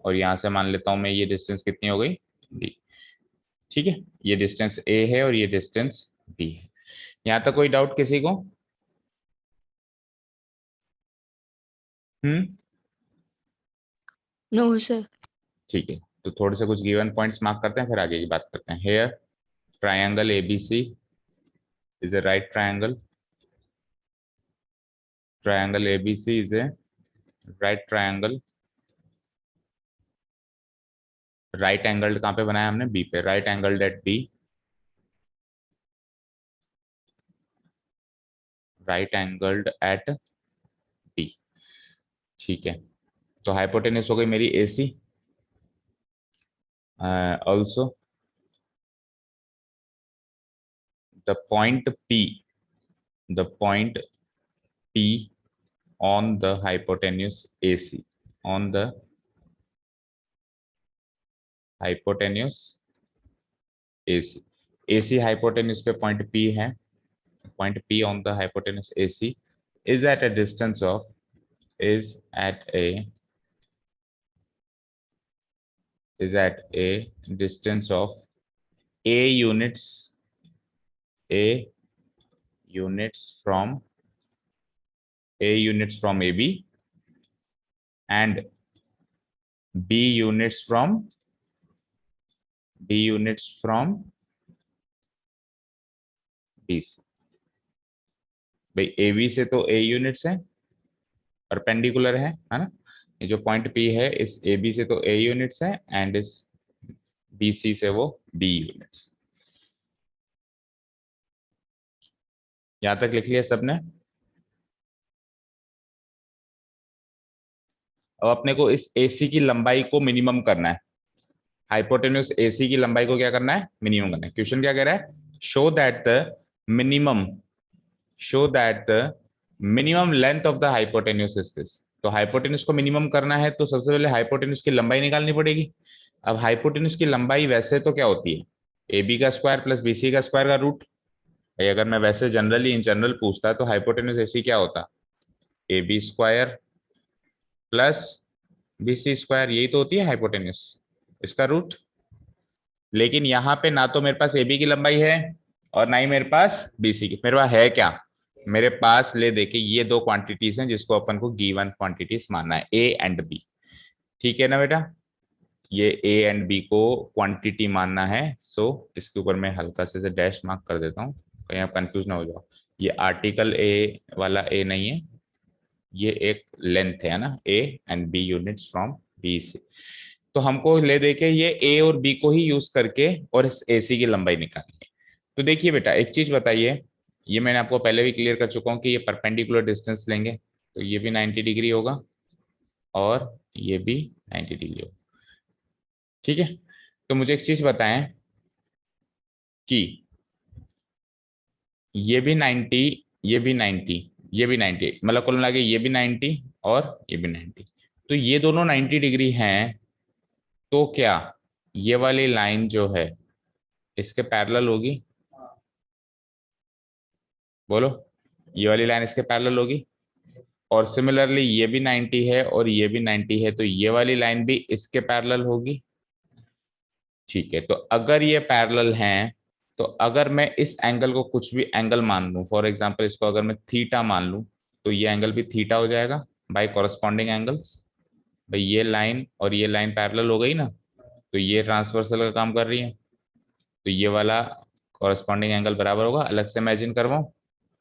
और यहां से मान लेता हूं मैं, ये डिस्टेंस कितनी हो गई, बी। ठीक है, ये डिस्टेंस ए है और ये डिस्टेंस बी है। यहां तक कोई डाउट किसी को? हम्म, नो सर। ठीक है, तो थोड़े से कुछ गिवन पॉइंट्स मार्क करते हैं, फिर आगे की बात करते हैं। Here triangle ABC is a right triangle triangle ABC is a right triangle, right angled कहाँ पे बनाया हमने, B पे, right angled at B, right angled at B. ठीक है, तो हाइपोटेन्यूज हो गई मेरी AC. Also the point P on the hypotenuse AC, on the hypotenuse AC hypotenuse पे point P है, point P on the hypotenuse AC is at a distance of, is at a distance of A units from AB and B units from BC. भाई AB से तो A units है, perpendicular है ना, ये जो point P है इस AB से तो A यूनिट्स है एंड इस BC से वो B यूनिट्स. यहां तक लिख लिया सबने. अब अपने को इस AC की लंबाई को मिनिमम करना है, हाइपोटेन्यूस AC की लंबाई को क्या करना है, मिनिमम करना है. क्वेश्चन क्या कह रहा है, show that the minimum length of the hypotenuse is this. तो हाइपोटेन्यूस को मिनिमम करना है तो सबसे पहले हाइपोटेन्यूस की लंबाई निकालनी पड़ेगी. अब हाइपोटेन्यूस की लंबाई वैसे तो क्या होती है, AB का स्क्वायर प्लस BC का स्क्वायर का रूट. अगर मैं वैसे जनरली इन जनरल पूछता तो हाइपोटेन्यूस AC क्या होता, AB square plus BC square, यही तो होती है हाइपोटेन्यूस, इसका रूट. लेकिन यहाँ पे ना तो मेरे पास AB की लंबाई है और ना ही मेरे पास BC की. मेरे पास है क्या, मेरे पास ले देखिए ये दो क्वांटिटीज हैं जिसको अपन को गिवन क्वांटिटीज मानना है, A एंड B. ठीक है ना बेटा, ये A एंड B को क्वांटिटी मानना है. सो इसके ऊपर मैं हल्का से डैश मार्क कर देता हूँ, कहीं आप कंफ्यूज ना हो जाओ. ये आर्टिकल A वाला A नहीं है, ये एक लेंथ है ना, A and B units from B से. तो हमको ले देके ये A और B को ही यूज करके और इस AC की लंबाई निकालनी है. तो देखिए बेटा एक चीज बताइए, ये मैंने आपको पहले भी क्लियर कर चुका हूँ कि ये परपेंडिकुलर डिस्टेंस लेंगे तो ये भी 90 डिग्री होगा और ये भी 90 डिग्री होगा. ठीक है, तो मुझे एक चीज बताएं कि ये भी 90, ये भी 90, ये भी 90, मतलब कुल मिला के ये भी 90 और ये भी 90, तो ये दोनों 90 डिग्री हैं. तो क्या ये वाली लाइन जो है इसके पैरेलल होगी, बोलो, ये वाली लाइन इसके पैरेलल होगी. और सिमिलरली ये भी 90 है और ये भी 90 है, तो ये वाली लाइन भी इसके पैरेलल होगी. ठीक है, तो अगर ये पैरेलल हैं तो अगर मैं इस एंगल को कुछ भी एंगल मान लूं, फॉर एग्जांपल इसको अगर मैं थीटा मान लूं, तो ये एंगल भी थीटा हो जाएगा बाय कॉरस्पॉन्डिंग एंगल्स. भाई ये लाइन और ये लाइन पैरेलल हो गई ना, तो ये ट्रांसवर्सल का काम कर रही है, तो ये वाला कॉरस्पॉन्डिंग एंगल बराबर होगा. अलग से इमेजिन करवाऊं,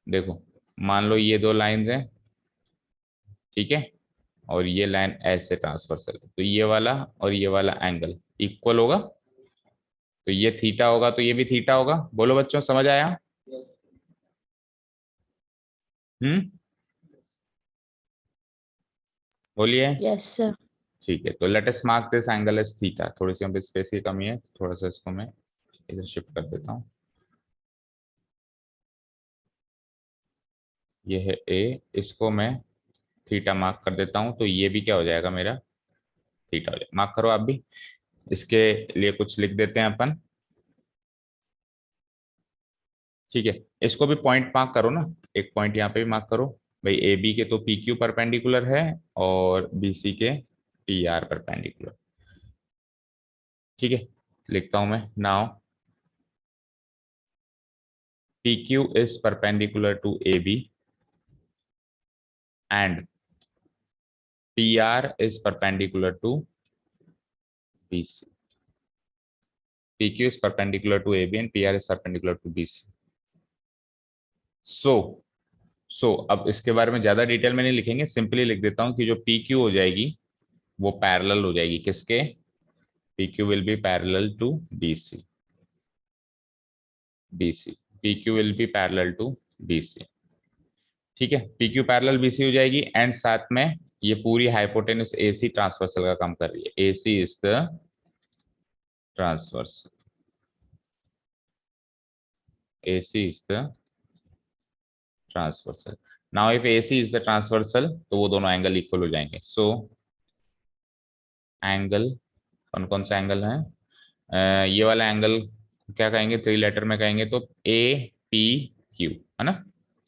देखो मान लो ये दो लाइंस हैं, ठीक है, और ये लाइन ऐसे ट्रांसवर्सल है, तो ये वाला और ये वाला एंगल इक्वल होगा, तो ये थीटा होगा तो ये भी थीटा होगा. बोलो बच्चों, समझ आया? हम्म, बोलिए. Yes, sir. ठीक है, तो let us mark this angle as theta. थोड़ी सी हम स्पेस की कमी है, थोड़ा सा इसको मैं इधर शिफ्ट कर देता हूँ. ये है ए, इसको मैं थीटा मार्क कर देता हूँ, तो ये भी क्या हो जाएगा मेरा, थीटा हो जाएगा. मार्क करो आप भी, इसके लिए कुछ लिख देते हैं अपन. ठीक है, इसको भी पॉइंट मार्क करो ना, एक पॉइंट यहाँ पे भी मार्क करो. भाई ए बी के तो पी क्यू परपेंडिकुलर है और बी सी के पी आर परपेंडिकुलर. ठीक है, लिखता हूं मैं now, P Q is perpendicular to A B and P R is perpendicular to B C. P Q is perpendicular to A B and P R is perpendicular to B C. So so अब इसके बारे में ज्यादा detail में नहीं लिखेंगे, simply लिख देता हूं कि जो पी क्यू हो जाएगी वो पैरेलल हो जाएगी किसके, P Q will be parallel to BC, BC, P Q will be parallel to BC. ठीक है, पी क्यू पैरेलल बीसी हो जाएगी एंड साथ में ये पूरी हाइपोटेन्यूस एसी ट्रांसवर्सल का काम कर रही है, AC is the transversal, AC is the transversal. Now if AC is the transversal तो वो दोनों एंगल इक्वल हो जाएंगे। सो एंगल कौन कौन सा एंगल है, ये वाला एंगल क्या कहेंगे, थ्री लेटर में कहेंगे तो ए पी क्यू है ना।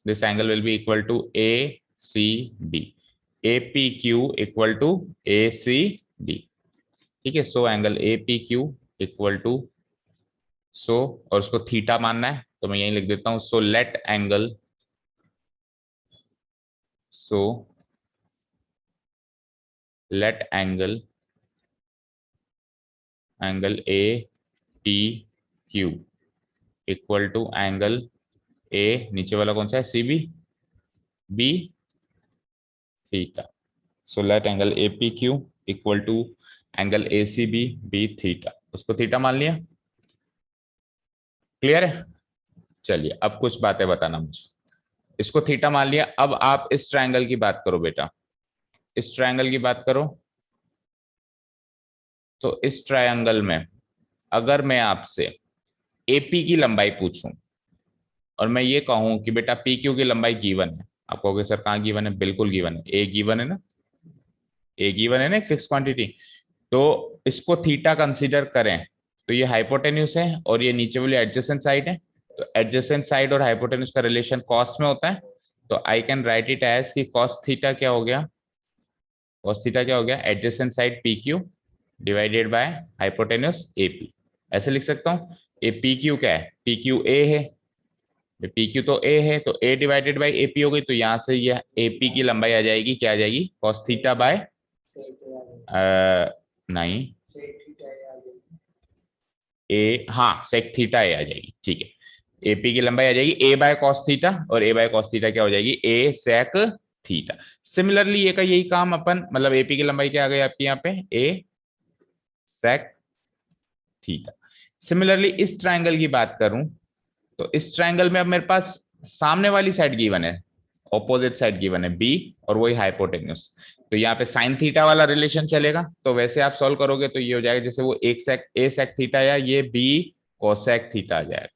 This angle will be equal to A C B, A P Q equal to A C B. ठीक है, so angle A P Q equal to, so और उसको थीटा मानना है तो मैं यही लिख देता हूं, so let angle, so let angle A P Q equal to angle A, नीचे वाला कौन सा है, CB, B theta. So let angle A P Q equal to angle ACB B theta, उसको थीटा मान लिया। क्लियर है, चलिए अब कुछ बातें बताना मुझे। इसको थीटा मान लिया, अब आप इस ट्रायंगल की बात करो बेटा, इस ट्रायंगल की बात करो। तो इस ट्रायंगल में अगर मैं आपसे एपी की लंबाई पूछूं और मैं ये कहूं कि बेटा पी क्यू की लंबाई गिवन है, आप कहोगे सर कहाँ गिवन है, बिल्कुल गिवन है, ए गिवन है ना, ए गिवन है ना, एक फिक्स क्वांटिटी। तो इसको थीटा कंसीडर करें तो ये हाइपोटेन्यूस है और ये नीचे वाली एडजेसेंट साइड है, तो एडजेसेंट साइड और हाइपोटेन्यूस का रिलेशन कॉस में होता है, तो I can write it as कि कॉस थीटा क्या हो गया, कॉस थीटा क्या हो गया, adjacent side P Q divided by hypotenuse A P, ऐसे लिख सकता हूँ। ए पी क्यू क्या है, पी क्यू ए है, पी क्यू तो ए है तो ए डिवाइडेड बाई ए पी हो गई, तो यहां से ये ए पी की लंबाई आ जाएगी, क्या आ जाएगी, कॉस थीटा बाय नहीं ए, हाँ सेक थीटा ए आ जाएगी, ठीक है। एपी की लंबाई आ जाएगी ए बाय कॉस थीटा, और ए बाय कॉस थीटा क्या हो जाएगी, ए सेक थीटा। सिमिलरली ये का यही काम अपन, मतलब एपी की लंबाई क्या आ गई आपकी यहाँ पे, ए सेक थीटा। सिमिलरली इस ट्रायंगल की बात करूं तो इस ट्रायंगल में अब मेरे पास सामने वाली साइड गिवन है, ऑपोजिट साइड गिवन है बी, और वही हाइपोटेन्यूस, तो यहाँ पे साइन थीटा वाला रिलेशन चलेगा, तो वैसे आप सॉल्व करोगे तो ये हो जाएगा जैसे वो एक सेक ए सेक थीटा या ये बी कोसेक थीटा आ जाएगा,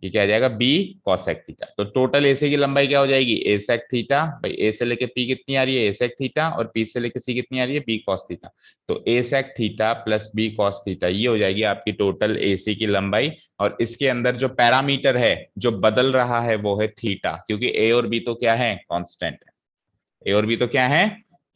ये क्या आ जाएगा, बी कॉसेक थीटा। तो टोटल एसे की लंबाई क्या हो जाएगी, ए सेक थीटा, भाई ए से लेके पी कितनी आ रही है, ए सेक थीटा, और पी से लेके सी कितनी आ रही है, बी कॉस थीटा। तो A sec theta plus B cos theta ये हो जाएगी आपकी टोटल एसी की लंबाई, और इसके अंदर जो पैरामीटर है जो बदल रहा है वो है थीटा, क्योंकि ए और बी तो क्या है, कॉन्स्टेंट है, ए और बी तो क्या है,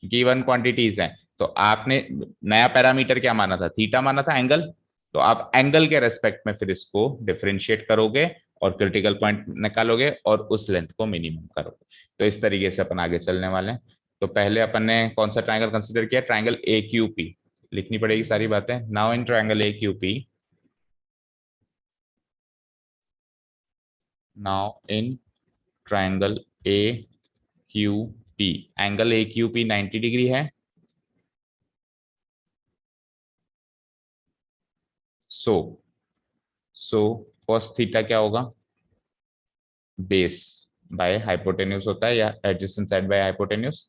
गिवन क्वांटिटीज है। तो आपने नया पैरामीटर क्या माना था, थीटा माना था, एंगल, तो आप एंगल के रेस्पेक्ट में फिर इसको डिफरेंशिएट करोगे और क्रिटिकल पॉइंट निकालोगे और उस लेंथ को मिनिमम करोगे। तो इस तरीके से अपन आगे चलने वाले हैं। तो पहले अपन ने कौन सा ट्रायंगल कंसीडर किया, ट्रायंगल ए क्यू पी, लिखनी पड़ेगी सारी बातें। Now in triangle A Q P, now in triangle A Q P, angle A Q P 90 degree है। सो सो cos थीटा क्या होगा, बेस बाय हाइपोटेन्यूस होता है या एडजेसेंट साइड बाय हाइपोटेन्यूस,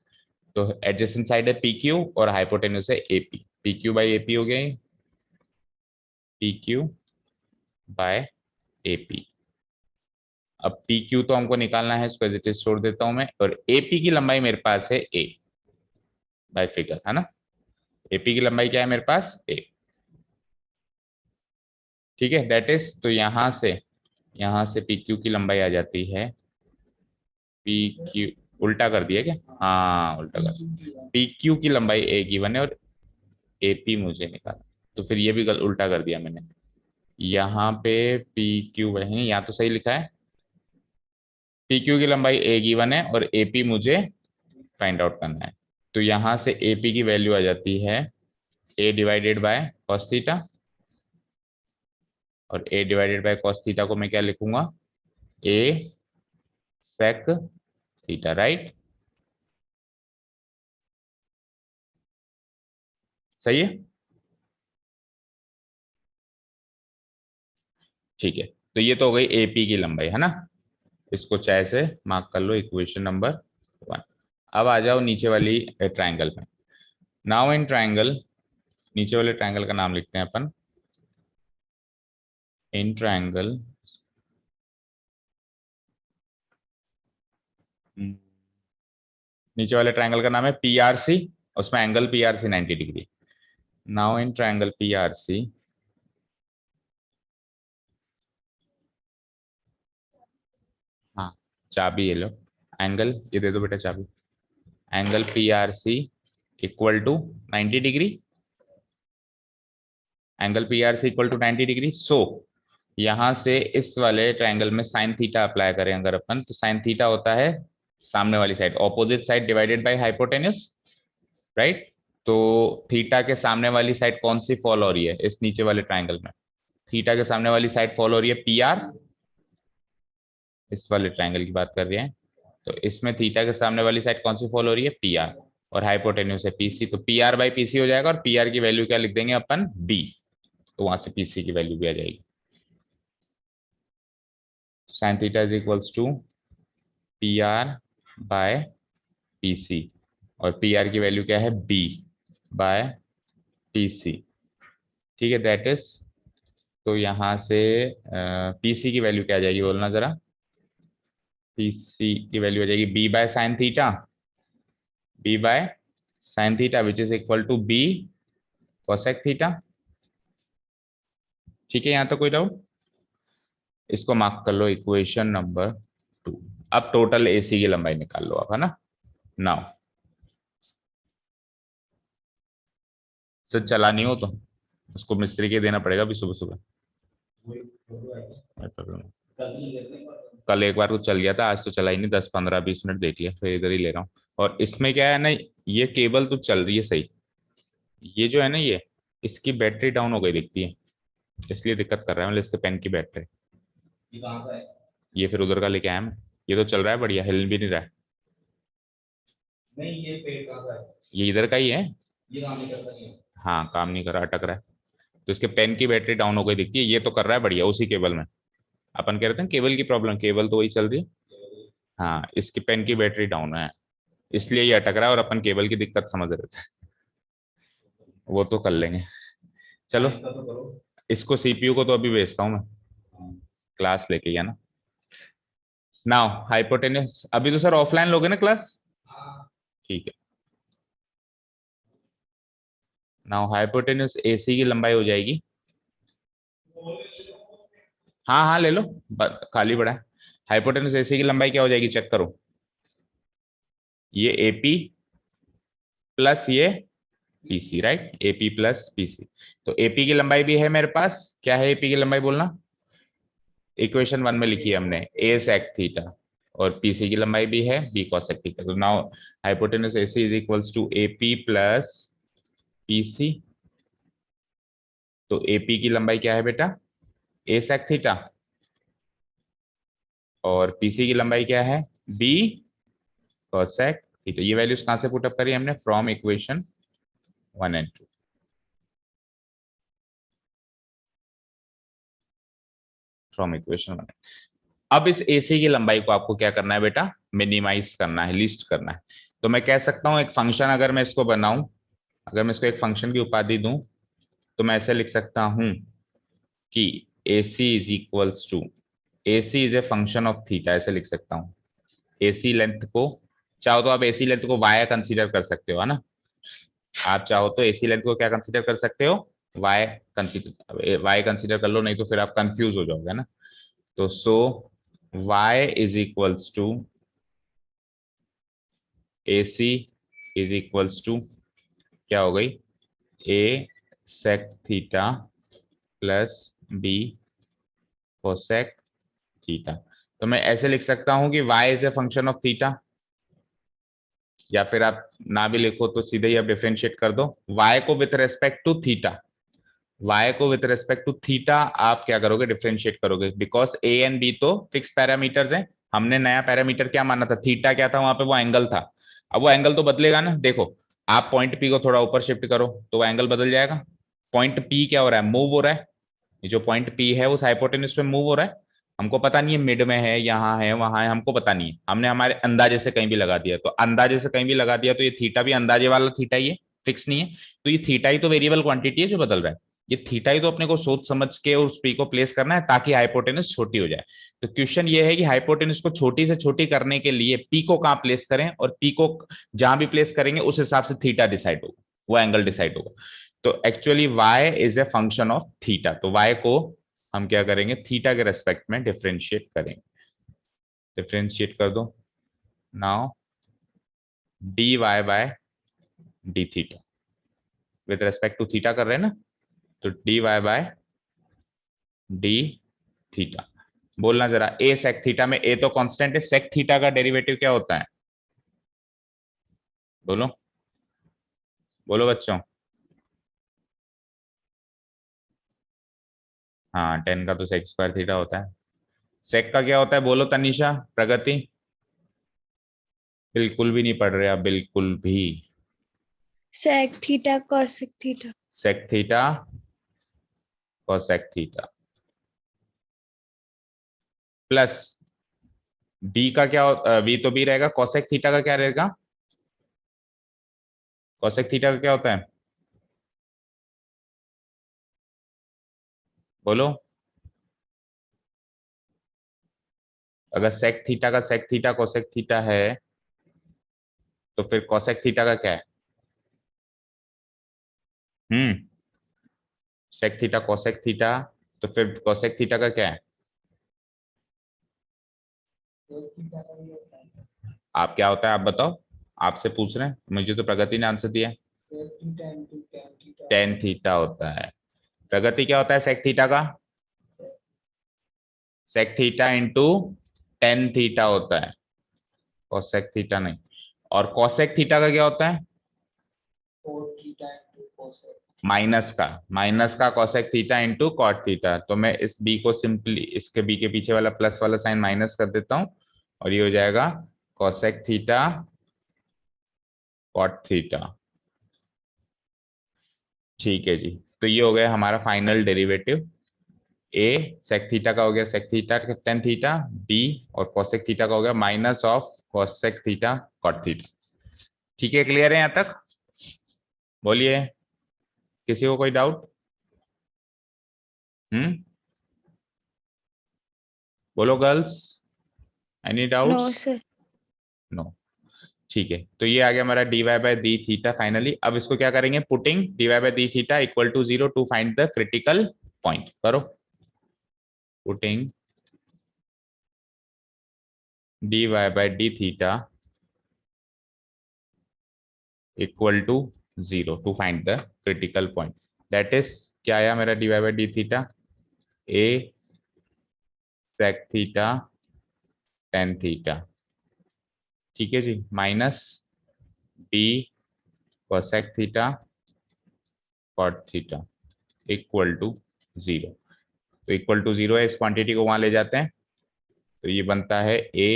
तो एडजेसेंट साइड है पी क्यू और हाइपोटेन्यूस है AP, P Q by AP हो गया, पी क्यू बाय एपी। अब पी क्यू तो हमको निकालना है, इसको एज इट इज छोड़ देता हूं मैं, और एपी की लंबाई मेरे पास है ए बाय फिगर, है ना, एपी की लंबाई क्या है मेरे पास, ए, ठीक है, दैट इज, तो यहां से पी क्यू की लंबाई आ जाती है, पी क्यू, उल्टा कर दिया क्या, हाँ उल्टा कर, पी क्यू की लंबाई ए गिवन है और एपी मुझे निकाला, तो फिर ये भी उल्टा कर दिया मैंने, यहाँ पे पी क्यू वही, यहाँ तो सही लिखा है, पी क्यू की लंबाई ए गिवन है और एपी मुझे फाइंड आउट करना है, तो यहाँ से एपी की वैल्यू आ जाती है ए डिवाइडेड बाय कॉस थीटा, और ए डिवाइडेड बाय कॉस थीटा को मैं क्या लिखूंगा, ए सेक थीटा, राइट? सही है, ठीक है। तो ये तो हो गई एपी की लंबाई, है ना? इसको चाहे से मार्क कर लो, इक्वेशन नंबर 1। अब आ जाओ नीचे वाली ट्रायंगल में। नाउ इन ट्रायंगल, नीचे वाले ट्रायंगल का नाम लिखते हैं अपन, इन ट्रायंगल नीचे वाले ट्रायंगल का नाम है पीआरसी, उसमें angle PRC 90 degree. Now in triangle PRC, हाँ चाबी ये लो, एंगल ये दे दो बेटा चाबी, angle PRC equal to 90 degree, angle PRC equal to 90 degree. So यहां से इस वाले ट्रायंगल में साइन थीटा अप्लाई करें अगर अपन, तो साइन थीटा होता है सामने वाली side, opposite side divided by hypotenuse, right? तो थीटा के सामने वाली साइड कौन सी फॉल हो रही है इस नीचे वाले ट्रायंगल में? थीटा के सामने वाली साइड फॉल हो रही है पी आर, इस वाले ट्रायंगल की बात कर रहे हैं। तो इसमें थीटा के सामने वाली साइड कौन सी फॉल हो रही है? पी आर, और हाइपोटेन्यूस है पीसी, तो पी आर बाई पीसी हो जाएगा, और पी आर की वैल्यू क्या लिख देंगे अपन? बी, तो वहां से पीसी की वैल्यू भी आ जाएगी। Sine theta is equals to P R by PC, और पी आर की वैल्यू क्या है? बी बाय पीसी, ठीक है, दैट इज, तो यहां से पीसी की वैल्यू क्या आ जाएगी बोलना जरा? पीसी की वैल्यू आ जाएगी B by sine theta, B by sine theta which is equal to B cosec theta, ठीक है? यहां तो कोई डाउट? इसको मार्क कर लो इक्वेशन नंबर 2। अब टोटल एसी की लंबाई निकाल लो आप, है ना? नाउ सर चलानी हो तो उसको मिस्त्री के देना पड़ेगा अभी सुबह सुबह। कल एक बार तो चल गया था, आज तो चला ही नहीं, 10 15 20 मिनट देख लिया, फिर इधर ही ले रहा हूँ। और इसमें क्या है ना, ये केबल तो चल रही है सही, ये जो है ना, ये इसकी बैटरी डाउन हो गई दिखती है, इसलिए दिक्कत कर रहा है, मतलब इसके पेन की बैटरी। ये कहाँ का है? ये फिर उधर का लेके आया मैं, ये तो चल रहा है बढ़िया, हिल भी नहीं रहा है। नहीं ये पेड़ कहाँ का है? ये इधर का ही है। ये काम नहीं करता है? हाँ काम नहीं कर रहा, अटक रहा है। तो इसके पेन की बैटरी डाउन हो गई दिखती है, ये तो कर रहा है बढ़िया उसी केबल में। अपन कह रहे थे केबल की प्रॉब्लम, केबल तो वही चल रही है। हाँ इसकी पेन की बैटरी डाउन है, इसलिए ये अटक रहा है, और अपन केबल की दिक्कत समझ रहे थे। वो तो कर लेंगे, चलो। इसको सीपीयू को तो अभी भेजता हूँ मैं, क्लास लेके, है ना? नाउ हाइपोटेन्यूस, अभी तो सर ऑफलाइन लोगे ना क्लास? ठीक है। नाउ हाइपोटेन्यूस एसी की लंबाई हो जाएगी, हाँ हाँ ले लो, खाली पड़ा है। हाइपोटेन्यूस एसी की लंबाई क्या हो जाएगी चेक करो, ये एपी प्लस ये PC, right? AP plus PC. तो एपी की लंबाई भी है मेरे पास, क्या है एपी की लंबाई बोलना? इक्वेशन 1 में लिखी है हमने, ए सेक थीटा, और पीसी की लंबाई भी है बी कोसेक थीटा। तो now hypotenuse AC is equals to AP plus PC. तो एपी की लंबाई क्या है बेटा? ए सेक थीटा, और पीसी की लंबाई क्या है? B cosec theta. ये वैल्यूज कहां से पुटअप करी हमने? From equation 1 and 2, from equation 1। अब इस एसी की लंबाई को आपको क्या करना है बेटा? मिनिमाइज करना है, लिस्ट करना है। तो मैं कह सकता हूं एक फंक्शन अगर मैं इसको बनाऊं, अगर मैं इसको एक फंक्शन की उपाधि दूं, तो मैं ऐसे लिख सकता हूं कि AC is equals to, AC is a function of theta, ऐसे लिख सकता हूं। AC लेंथ को, चाहो तो आप AC लेंथ को वाई कंसीडर कर सकते हो, है ना? आप चाहो तो AC लेंथ को क्या कंसीडर कर सकते हो? वाई कंसीडर कर लो, नहीं तो फिर आप कंफ्यूज हो जाओगे ना। तो so y is equals to AC is equals to क्या हो गई? A sec theta plus B cosec theta. तो मैं ऐसे लिख सकता हूं कि y is a function of theta, या फिर आप ना भी लिखो तो सीधे ही आप डिफरेंशिएट कर दो y को with respect to theta, y को विथ रेस्पेक्ट टू थीटा आप क्या करोगे? डिफरेंशिएट करोगे, बिकॉज a एंड b तो फिक्स पैरामीटर्स हैं, हमने नया पैरामीटर क्या माना था, थीटा क्या था वहां पे, वो एंगल था। अब वो एंगल तो बदलेगा ना, देखो आप पॉइंट पी को थोड़ा ऊपर शिफ्ट करो तो वो एंगल बदल जाएगा। पॉइंट पी क्या हो रहा है, मूव हो रहा है। ये जो पॉइंट पी है वो हाइपोटेन्यूज पे मूव हो रहा है। हमको पता नहीं है मिड में है, यहाँ है, वहां है, हमको पता नहीं है, हमने हमारे अंदाजे से कहीं भी लगा दिया, तो अंदाजे से कहीं भी लगा दिया तो ये थीटा भी अंदाजे वाला थीटा ही है, फिक्स नहीं है। तो ये थीटा ही तो वेरिएबल क्वांटिटी है जो बदल रहा है। ये थीटा ही तो अपने को सोच समझ के उस पी को प्लेस करना है ताकि हाइपोटेन्यूज छोटी हो जाए। तो क्वेश्चन ये है कि हाइपोटेन्यूज को छोटी से छोटी करने के लिए पी को कहाँ प्लेस करें, और पी को जहां भी प्लेस करेंगे उस हिसाब से थीटा डिसाइड होगा, वो एंगल डिसाइड होगा। तो actually y is a function of theta, तो y को हम क्या करेंगे, थीटा के रेस्पेक्ट में डिफरेंशिएट करेंगे। डिफरेंशिएट कर दो now, dy by D theta, with respect to theta कर रहे हैं ना, तो dy बाय डी थीटा। बोलना जरा, ए सेक थीटा में ए तो कांस्टेंट है, सेक थीटा का डेरिवेटिव क्या होता है, बोलो बोलो बच्चों। हाँ 10 का तो सेक स्क्वायर थीटा होता है। सेक का क्या होता है बोलो तनिषा, प्रगति। बिल्कुल भी नहीं पढ़ रहे आप, बिल्कुल भी। sec theta cosec theta. Sec theta cosec theta plus B का क्या, बी तो बी रहेगा, कोसेक थीटा का क्या रहेगा, कोसेक थीटा का क्या होता है बोलो। अगर सेक थीटा का सेक थीटा कोसेक थीटा है तो फिर कोसेक थीटा का क्या है, हम्म, सेक थीटा कोसेक थीटा, तो फिर कोसेक थीटा का क्या है। आप क्या होता है आप बताओ, आपसे पूछ रहे हैं, मुझे तो प्रगति ने आंसर दिया। टेन थीटा होता है। प्रगति क्या होता है सेक थीटा का, sec theta into tan theta होता है, कोसेक थीटा नहीं। और कोसेक थीटा का क्या होता है, माइनस का cosec theta into cot theta. तो मैं इस बी को सिंपली, इसके बी के पीछे वाला प्लस वाला साइन माइनस कर देता हूं, और ये हो जाएगा कोसेक थीटा कॉट थीटा। ठीक है जी, तो ये हो गया हमारा final derivative. A sec theta का हो गया sec theta tan theta, B और कोसेक थीटा का हो गया minus of cosec theta cot theta. ठीक है, क्लियर है यहाँ तक, बोलिए किसी को कोई डाउट, हम्म, बोलो girls, any no doubts. Sir. No, ठीक है, तो ये आ गया हमारा dy by D theta finally. अब इसको क्या करेंगे, putting dy by D theta equal to 0 to find the critical point, करो putting dy by D theta equal to 0 to find the critical point, that is क्या आया मेरा dy by D theta, a sec theta tan theta, ठीक है जी, minus b cosec theta cot theta equal to 0। तो equal to 0 है, इस quantity को वहां ले जाते हैं, तो ये बनता है a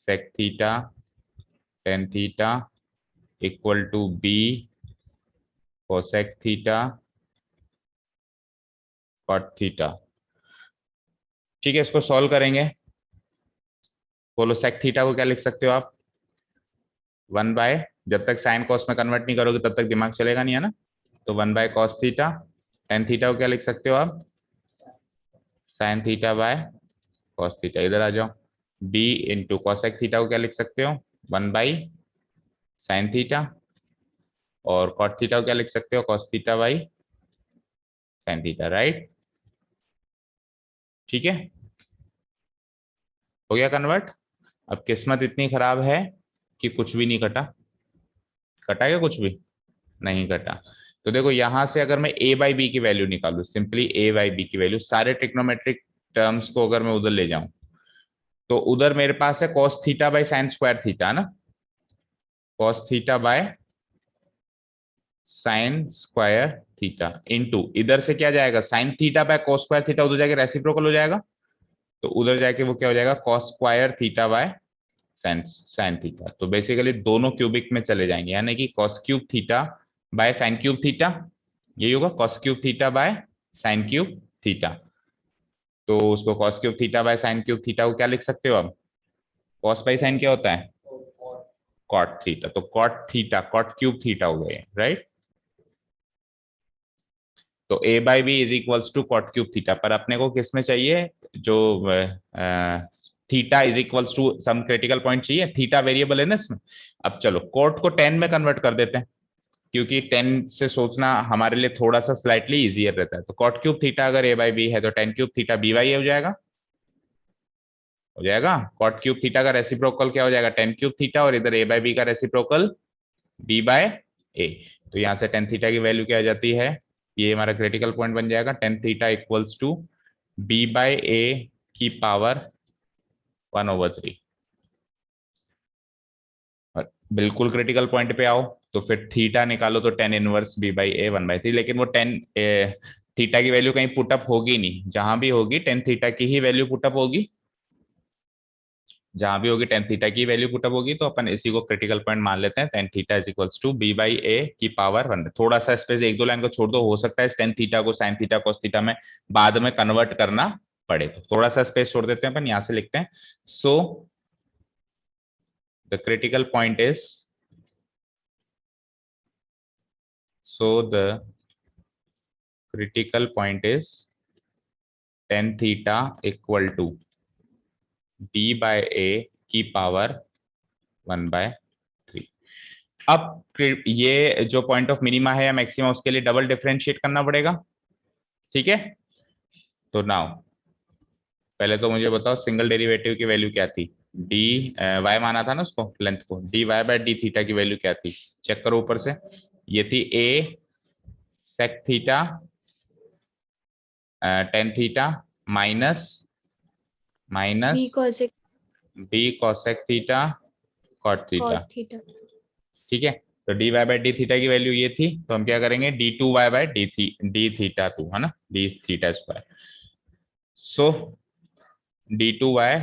sec theta tan theta equal to b cosec theta cot theta. ठीक है, इसको सॉल्व करेंगे, बोलो sec थीटा को क्या लिख सकते हो आप, 1 बाय, जब तक साइन कॉस में कन्वर्ट नहीं करोगे तब तक दिमाग चलेगा नहीं है ना, तो 1 by cos theta. tan theta को क्या लिख सकते हो आप, sign theta by cos theta, इधर आ जाओ। b इंटू कॉसेक थीटा को क्या लिख सकते हो, 1 बाई साइन थीटा, और कॉट थीटा को क्या लिख सकते हो, cos theta by sine theta, right. ठीक है, हो गया कन्वर्ट। अब किस्मत इतनी खराब है कि कुछ भी नहीं कटा, कटा क्या कुछ भी नहीं कटा। तो देखो यहां से अगर मैं a बाई बी की वैल्यू निकालू, सिंपली a बाई बी की वैल्यू, सारे ट्रिग्नोमेट्रिक टर्म्स को अगर मैं उधर ले जाऊं, तो उधर मेरे पास है cos theta by sine square theta ना, cos theta by sine square theta into इधर से क्या जाएगा, sine theta by cos square theta, उधर जाके रेसिप्रोकल हो जाएगा, तो उधर जाके वो क्या हो जाएगा, cos square theta by sine theta. तो बेसिकली दोनों क्यूबिक में चले जाएंगे, यानी कि cos cube theta by sine cube theta, यही होगा cos cube theta by sine cube theta. तो उसको cos cube theta by sine cube theta को क्या लिख सकते हो अब, कॉस बाई साइन क्या होता है, कॉट थीटा। तो cot theta cot cube theta हो गए, राइट। तो a by B is equals to cot cube theta, पर अपने को किस में चाहिए, जो theta is equals to some critical point चाहिए, थीटा वेरिएबल है ना इसमें। अब चलो कॉट को 10 में कन्वर्ट कर देते हैं, क्योंकि 10 से सोचना हमारे लिए थोड़ा सा स्लाइटली इजियर रहता है। तो कॉट क्यूब थीटा अगर a बाई बी है तो 10 क्यूब थीटा b बाई ए हो जाएगा। कॉट क्यूब थीटा का रेसिप्रोकल क्या हो जाएगा, 10 क्यूब थीटा, और इधर a बाई बी का रेसिप्रोकल b बाय ए। तो यहाँ से टेन थीटा की वैल्यू क्या आ जाती है, ये हमारा क्रिटिकल पॉइंट बन जाएगा, tan theta equals to b by A की पावर 1/3। और बिल्कुल क्रिटिकल पॉइंट पे आओ तो फिर थीटा निकालो, तो टेन इनवर्स b बाई ए 1/3। लेकिन वो टेन थीटा की वैल्यू कहीं पुटअप होगी नहीं, जहां भी होगी टेन थीटा की ही वैल्यू पुटअप होगी, जहां भी होगी टेन थीटा की वैल्यू पुटअप होगी। तो अपन इसी को क्रिटिकल पॉइंट मान लेते हैं, tan theta is equals to b by A की पावर 1। थोड़ा सा स्पेस, एक दो लाइन को छोड़ दो, हो सकता है टेन थीटा को साइन थीटा कॉस थीटा में बाद में कन्वर्ट करना पड़े, तो थोड़ा सा स्पेस छोड़ देते हैं अपन, यहां से लिखते हैं। So the critical point is, so the critical point is tan theta equal to b by a की पावर 1/3। अब ये जो पॉइंट ऑफ मिनिमा है या मैक्सिमा, उसके लिए डबल डिफरेंशिएट करना पड़ेगा, ठीक है। तो नाउ पहले तो मुझे बताओ सिंगल डेरिवेटिव की वैल्यू क्या थी, डी वाई माना था ना उसको, लेंथ को, D Y by D theta की वैल्यू क्या थी, चेक करो ऊपर से। ये थी A sec theta tan theta minus b cosec B cosec theta cot theta, cot theta ठीक है। तो D Y by D theta की वैल्यू ये थी, तो हम क्या करेंगे, D two Y by D theta two, है ना, D theta square. So D two Y